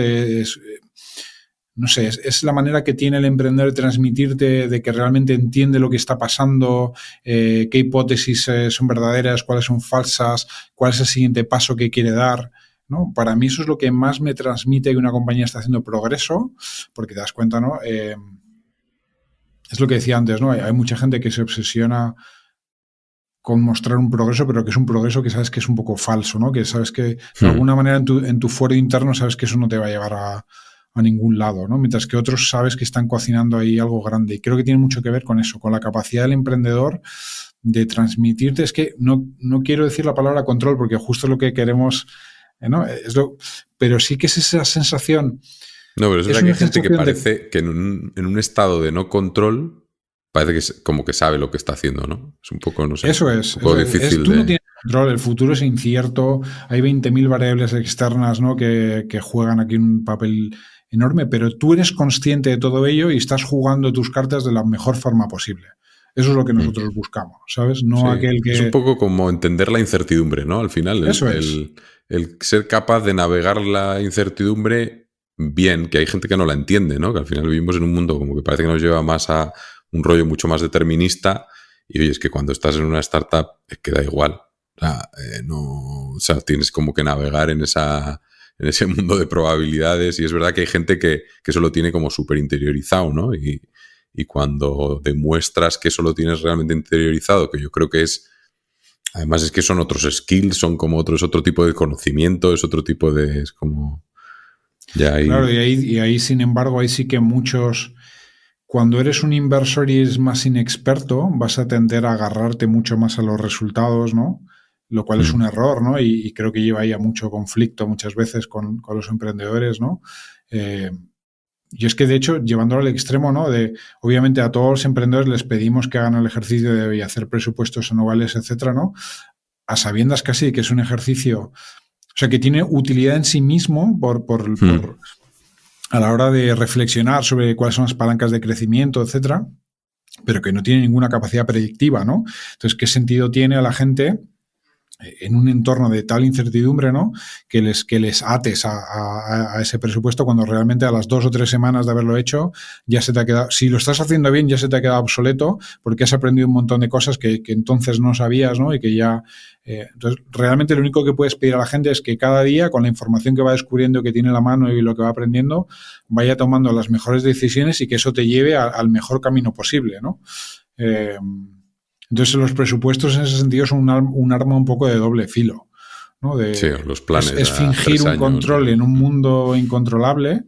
No sé, es la manera que tiene el emprendedor de transmitirte de que realmente entiende lo que está pasando, qué hipótesis son verdaderas, cuáles son falsas, cuál es el siguiente paso que quiere dar, ¿no? Para mí eso es lo que más me transmite que una compañía está haciendo progreso, porque te das cuenta, ¿no? Es lo que decía antes, ¿no? Hay mucha gente que se obsesiona con mostrar un progreso, pero que es un progreso que sabes que es un poco falso, ¿no? Que sabes que de alguna manera en tu fuero interno sabes que eso no te va a llevar a ningún lado, ¿no? Mientras que otros sabes que están cocinando ahí algo grande. Y creo que tiene mucho que ver con eso, con la capacidad del emprendedor de transmitirte. Es que no quiero decir la palabra control porque justo es lo que queremos, ¿no? Pero sí que es esa sensación. No, pero es verdad que hay gente que parece que en un estado de no control parece que como que sabe lo que está haciendo, ¿no? Es un poco, no sé. Eso es. Un poco difícil tú no tienes control, el futuro es incierto, hay 20.000 variables externas, ¿no? que juegan aquí un papel enorme, pero tú eres consciente de todo ello y estás jugando tus cartas de la mejor forma posible. Eso es lo que nosotros buscamos, ¿sabes? No sí, aquel que... Es un poco como entender la incertidumbre, ¿no? Al final, el ser capaz de navegar la incertidumbre bien, que hay gente que no la entiende, ¿no? Que al final vivimos en un mundo como que parece que nos lleva más a un rollo mucho más determinista y oye, es que cuando estás en una startup es que da igual. O sea, tienes como que navegar en ese mundo de probabilidades y es verdad que hay gente que eso lo tiene como súper interiorizado, ¿no? Y cuando demuestras que eso lo tienes realmente interiorizado, que yo creo que es, además es que son otros skills, son como es otro tipo de conocimiento, es otro tipo de, es como... Claro, y ahí, sin embargo, ahí sí que muchos... Cuando eres un inversor y eres más inexperto, vas a tender a agarrarte mucho más a los resultados, ¿no? Lo cual es un error, ¿no? Y creo que lleva ahí a mucho conflicto muchas veces con los emprendedores, ¿no? Y es que, de hecho, llevándolo al extremo, ¿no? Obviamente a todos los emprendedores les pedimos que hagan el ejercicio de hacer presupuestos anuales, etcétera, ¿no? A sabiendas casi que es un ejercicio, o sea, que tiene utilidad en sí mismo a la hora de reflexionar sobre cuáles son las palancas de crecimiento, etcétera, pero que no tiene ninguna capacidad predictiva, ¿no? Entonces, ¿qué sentido tiene a la gente en un entorno de tal incertidumbre, ¿no? que les ates a ese presupuesto cuando realmente a las 2 o 3 semanas de haberlo hecho ya se te ha quedado, si lo estás haciendo bien, ya se te ha quedado obsoleto porque has aprendido un montón de cosas que entonces no sabías, ¿no? Y que ya... entonces, realmente lo único que puedes pedir a la gente es que cada día, con la información que va descubriendo, que tiene en la mano y lo que va aprendiendo, vaya tomando las mejores decisiones y que eso te lleve al mejor camino posible, ¿no? Entonces, los presupuestos en ese sentido son un arma un poco de doble filo, ¿no? Sí, los planes. Es fingir un control en un mundo incontrolable,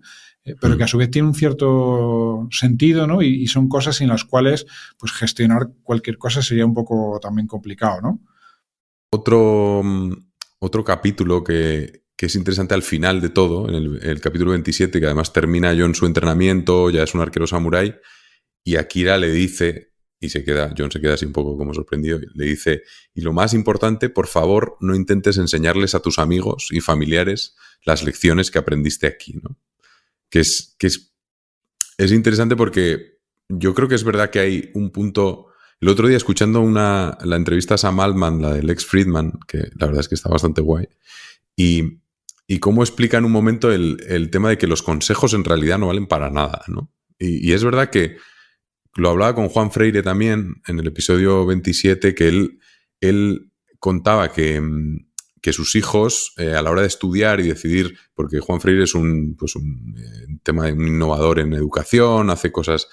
pero que a su vez tiene un cierto sentido, ¿no? Y son cosas sin las cuales pues gestionar cualquier cosa sería un poco también complicado, ¿no? Otro capítulo que es interesante al final de todo, en el capítulo 27, que además termina Jon su entrenamiento, ya es un arquero samurái, y Akira le dice... Y Jon se queda así un poco como sorprendido. Le dice, y lo más importante, por favor, no intentes enseñarles a tus amigos y familiares las lecciones que aprendiste aquí, ¿no? Que es interesante porque yo creo que es verdad que hay un punto... El otro día, escuchando la entrevista a Sam Altman, la de Lex Fridman, que la verdad es que está bastante guay, y cómo explica en un momento el tema de que los consejos en realidad no valen para nada, ¿no? Y es verdad que lo hablaba con Juan Freire también en el episodio 27, que él contaba que sus hijos, a la hora de estudiar y decidir, porque Juan Freire es un innovador en educación, hace cosas...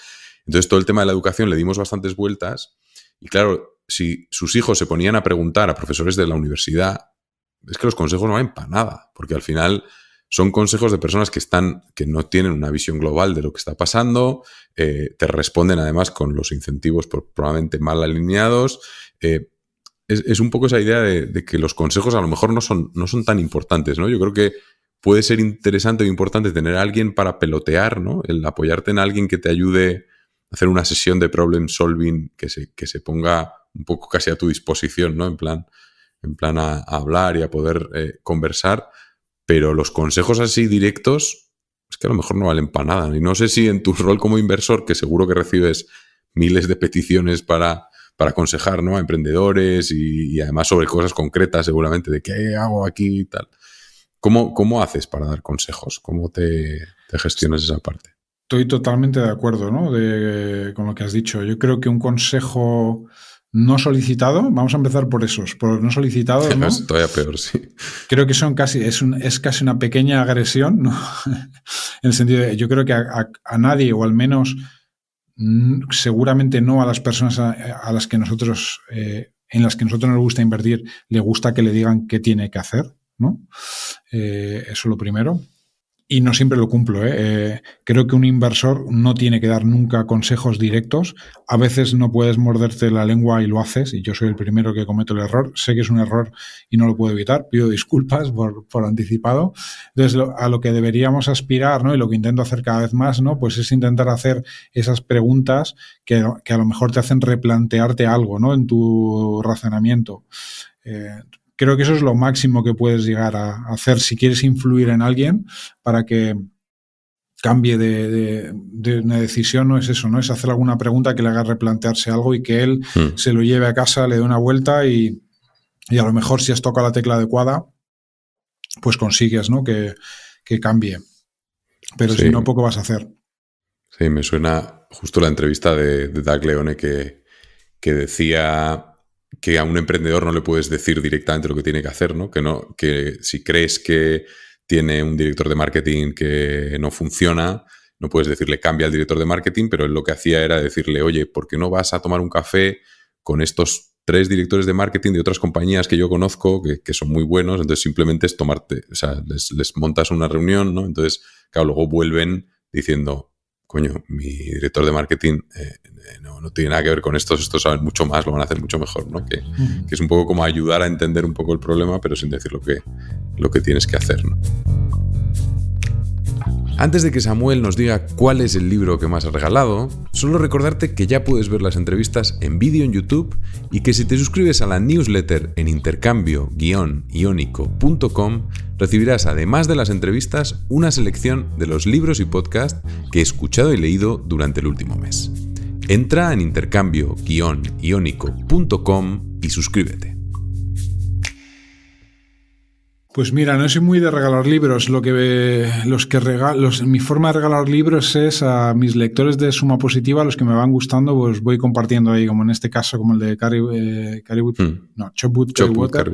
Entonces, todo el tema de la educación le dimos bastantes vueltas y, claro, si sus hijos se ponían a preguntar a profesores de la universidad, es que los consejos no valen para nada, porque al final... Son consejos de personas que no tienen una visión global de lo que está pasando, te responden además con los incentivos probablemente mal alineados. Es un poco esa idea de que los consejos a lo mejor no son tan importantes, ¿no? Yo creo que puede ser interesante o importante tener a alguien para pelotear, ¿no? El apoyarte en alguien que te ayude a hacer una sesión de problem solving que se ponga un poco casi a tu disposición, ¿no? En plan a hablar y a poder conversar. Pero los consejos así directos es que a lo mejor no valen para nada. Y no sé si en tu rol como inversor, que seguro que recibes miles de peticiones para aconsejar, ¿no? A emprendedores y además sobre cosas concretas seguramente, de qué hago aquí y tal. ¿Cómo haces para dar consejos? ¿Cómo te gestionas esa parte? Estoy totalmente de acuerdo, ¿no? Con lo que has dicho. Yo creo que un consejo... no solicitado, vamos a empezar por esos, por no solicitados, ¿no? Es todavía peor, sí. Creo que es casi una pequeña agresión, ¿no? En el sentido de, yo creo que a nadie, o al menos seguramente no a las personas a las que nosotros, en las que nosotros nos gusta invertir, le gusta que le digan qué tiene que hacer, ¿no? Eso lo primero. Y no siempre lo cumplo, ¿eh? Creo que un inversor no tiene que dar nunca consejos directos. A veces no puedes morderte la lengua y lo haces, y yo soy el primero que cometo el error. Sé que es un error y no lo puedo evitar. Pido disculpas por anticipado. Entonces, a lo que deberíamos aspirar, ¿no? Y lo que intento hacer cada vez más, ¿no? Pues es intentar hacer esas preguntas que a lo mejor te hacen replantearte algo, ¿no? En tu razonamiento. Creo que eso es lo máximo que puedes llegar a hacer si quieres influir en alguien para que cambie de una decisión. No es eso, no es hacer alguna pregunta que le haga replantearse algo y que él se lo lleve a casa, le dé una vuelta y a lo mejor si has tocado la tecla adecuada, pues consigues, ¿no? que cambie. Pero si no, poco vas a hacer. Sí, me suena justo la entrevista de Doug Leone que decía... que a un emprendedor no le puedes decir directamente lo que tiene que hacer, ¿no? Que si crees que tiene un director de marketing que no funciona, no puedes decirle cambia al director de marketing, pero él lo que hacía era decirle, oye, ¿por qué no vas a tomar un café con estos 3 directores de marketing de otras compañías que yo conozco que son muy buenos? Entonces simplemente es tomarte, o sea, les montas una reunión, ¿no? Entonces, claro, luego vuelven diciendo, coño, mi director de marketing no tiene nada que ver con estos saben mucho más, lo van a hacer mucho mejor, ¿no? Que es un poco como ayudar a entender un poco el problema, pero sin decir lo que tienes que hacer, ¿no? Antes de que Samuel nos diga cuál es el libro que más ha regalado, solo recordarte que ya puedes ver las entrevistas en vídeo en YouTube y que si te suscribes a la newsletter en intercambio-ionico.com recibirás, además de las entrevistas, una selección de los libros y podcasts que he escuchado y leído durante el último mes. Entra en intercambio-ionico.com y suscríbete. Pues mira, no soy muy de regalar libros. Mi forma de regalar libros es a mis lectores de Suma Positiva, los que me van gustando, pues voy compartiendo ahí, como en este caso, como el de Chopwood Carrywater.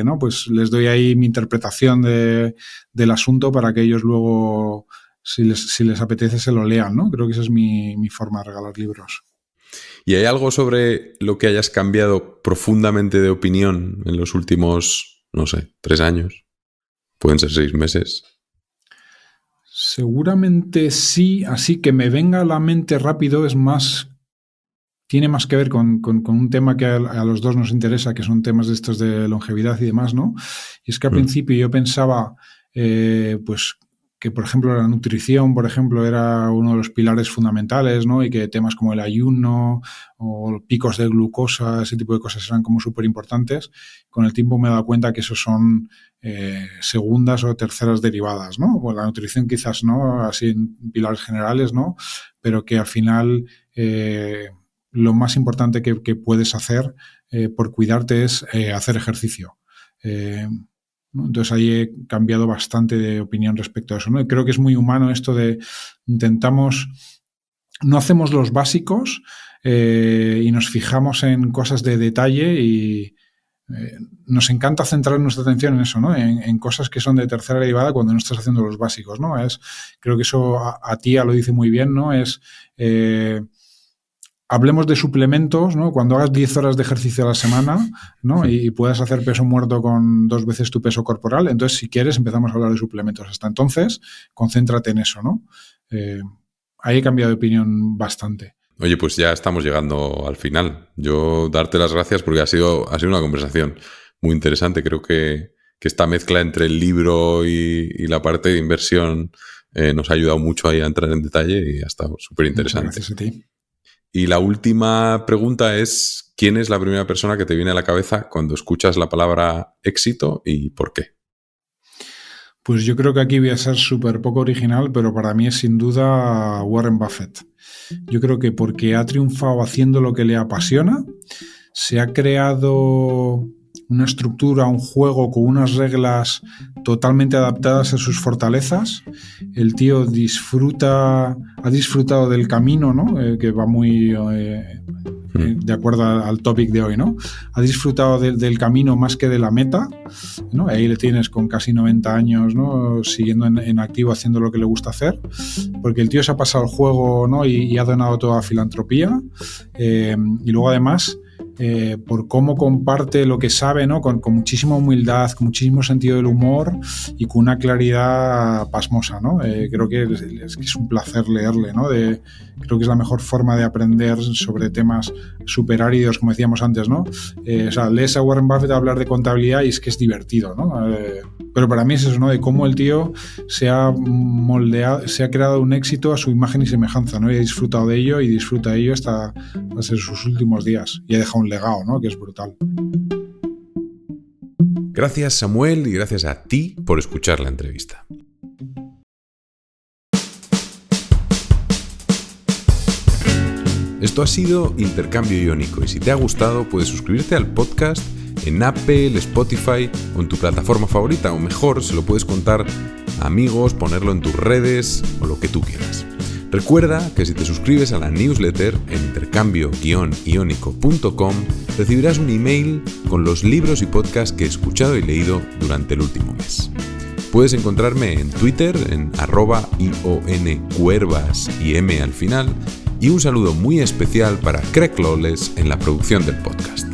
¿No? Pues les doy ahí mi interpretación del asunto para que ellos luego, si les apetece, se lo lean, ¿no? Creo que esa es mi forma de regalar libros. ¿Y hay algo sobre lo que hayas cambiado profundamente de opinión en los últimos, 3 años? ¿Pueden ser 6 meses? Seguramente sí, así que me venga a la mente rápido, tiene más que ver con un tema que a los dos nos interesa, que son temas de estos de longevidad y demás, ¿no? Y es que al principio yo pensaba, pues, que, por ejemplo, la nutrición, por ejemplo, era uno de los pilares fundamentales, ¿no? Y que temas como el ayuno o picos de glucosa, ese tipo de cosas eran como súper importantes. Con el tiempo me he dado cuenta que eso son segundas o terceras derivadas, ¿no? Bueno, la nutrición quizás no, así en pilares generales, ¿no? Pero que al final lo más importante que puedes hacer por cuidarte es hacer ejercicio. Entonces ahí he cambiado bastante de opinión respecto a eso, ¿no? Y creo que es muy humano esto de no hacemos los básicos y nos fijamos en cosas de detalle y nos encanta centrar nuestra atención en eso, ¿no? En cosas que son de tercera derivada cuando no estás haciendo los básicos, ¿no? Creo que eso a Tía lo dice muy bien, ¿no? Hablemos de suplementos, ¿no? Cuando hagas 10 horas de ejercicio a la semana, ¿no? Y puedas hacer peso muerto con 2 veces tu peso corporal, entonces, si quieres, empezamos a hablar de suplementos. Hasta entonces, concéntrate en eso, ¿no? Ahí he cambiado de opinión bastante. Oye, pues ya estamos llegando al final. Yo darte las gracias porque ha sido una conversación muy interesante. Creo que esta mezcla entre el libro y la parte de inversión nos ha ayudado mucho ahí a entrar en detalle y ha estado súper interesante. Gracias a ti. Y la última pregunta es, ¿quién es la primera persona que te viene a la cabeza cuando escuchas la palabra éxito y por qué? Pues yo creo que aquí voy a ser súper poco original, pero para mí es sin duda Warren Buffett. Yo creo que porque ha triunfado haciendo lo que le apasiona, se ha creado una estructura, un juego con unas reglas totalmente adaptadas a sus fortalezas. El tío ha disfrutado del camino, ¿no? Que va muy de acuerdo al topic de hoy, ¿no? Ha disfrutado del camino más que de la meta, ¿no? Ahí le tienes con casi 90 años, ¿no? Siguiendo en activo, haciendo lo que le gusta hacer, porque el tío se ha pasado el juego, ¿no? Y ha donado toda filantropía. Y luego, además, por cómo comparte lo que sabe, ¿no? Con muchísima humildad, con muchísimo sentido del humor y con una claridad pasmosa, ¿no? Creo que es un placer leerle, ¿no? Creo que es la mejor forma de aprender sobre temas súper áridos, como decíamos antes, ¿no? Lees a Warren Buffett hablar de contabilidad y es que es divertido, ¿no? Pero para mí es eso, ¿no? De cómo el tío se ha creado un éxito a su imagen y semejanza, ¿no? Y ha disfrutado de ello y disfruta de ello hasta sus últimos días. Y ha dejado un legado, ¿no? Que es brutal. Gracias, Samuel, y gracias a ti por escuchar la entrevista. Esto ha sido Intercambio Iónico y si te ha gustado puedes suscribirte al podcast en Apple, Spotify o en tu plataforma favorita, o mejor, se lo puedes contar a amigos, ponerlo en tus redes o lo que tú quieras. Recuerda que si te suscribes a la newsletter en intercambio-ionico.com recibirás un email con los libros y podcasts que he escuchado y leído durante el último mes. Puedes encontrarme en Twitter en @ioncuervas y M al final, y un saludo muy especial para Craig Lawless en la producción del podcast.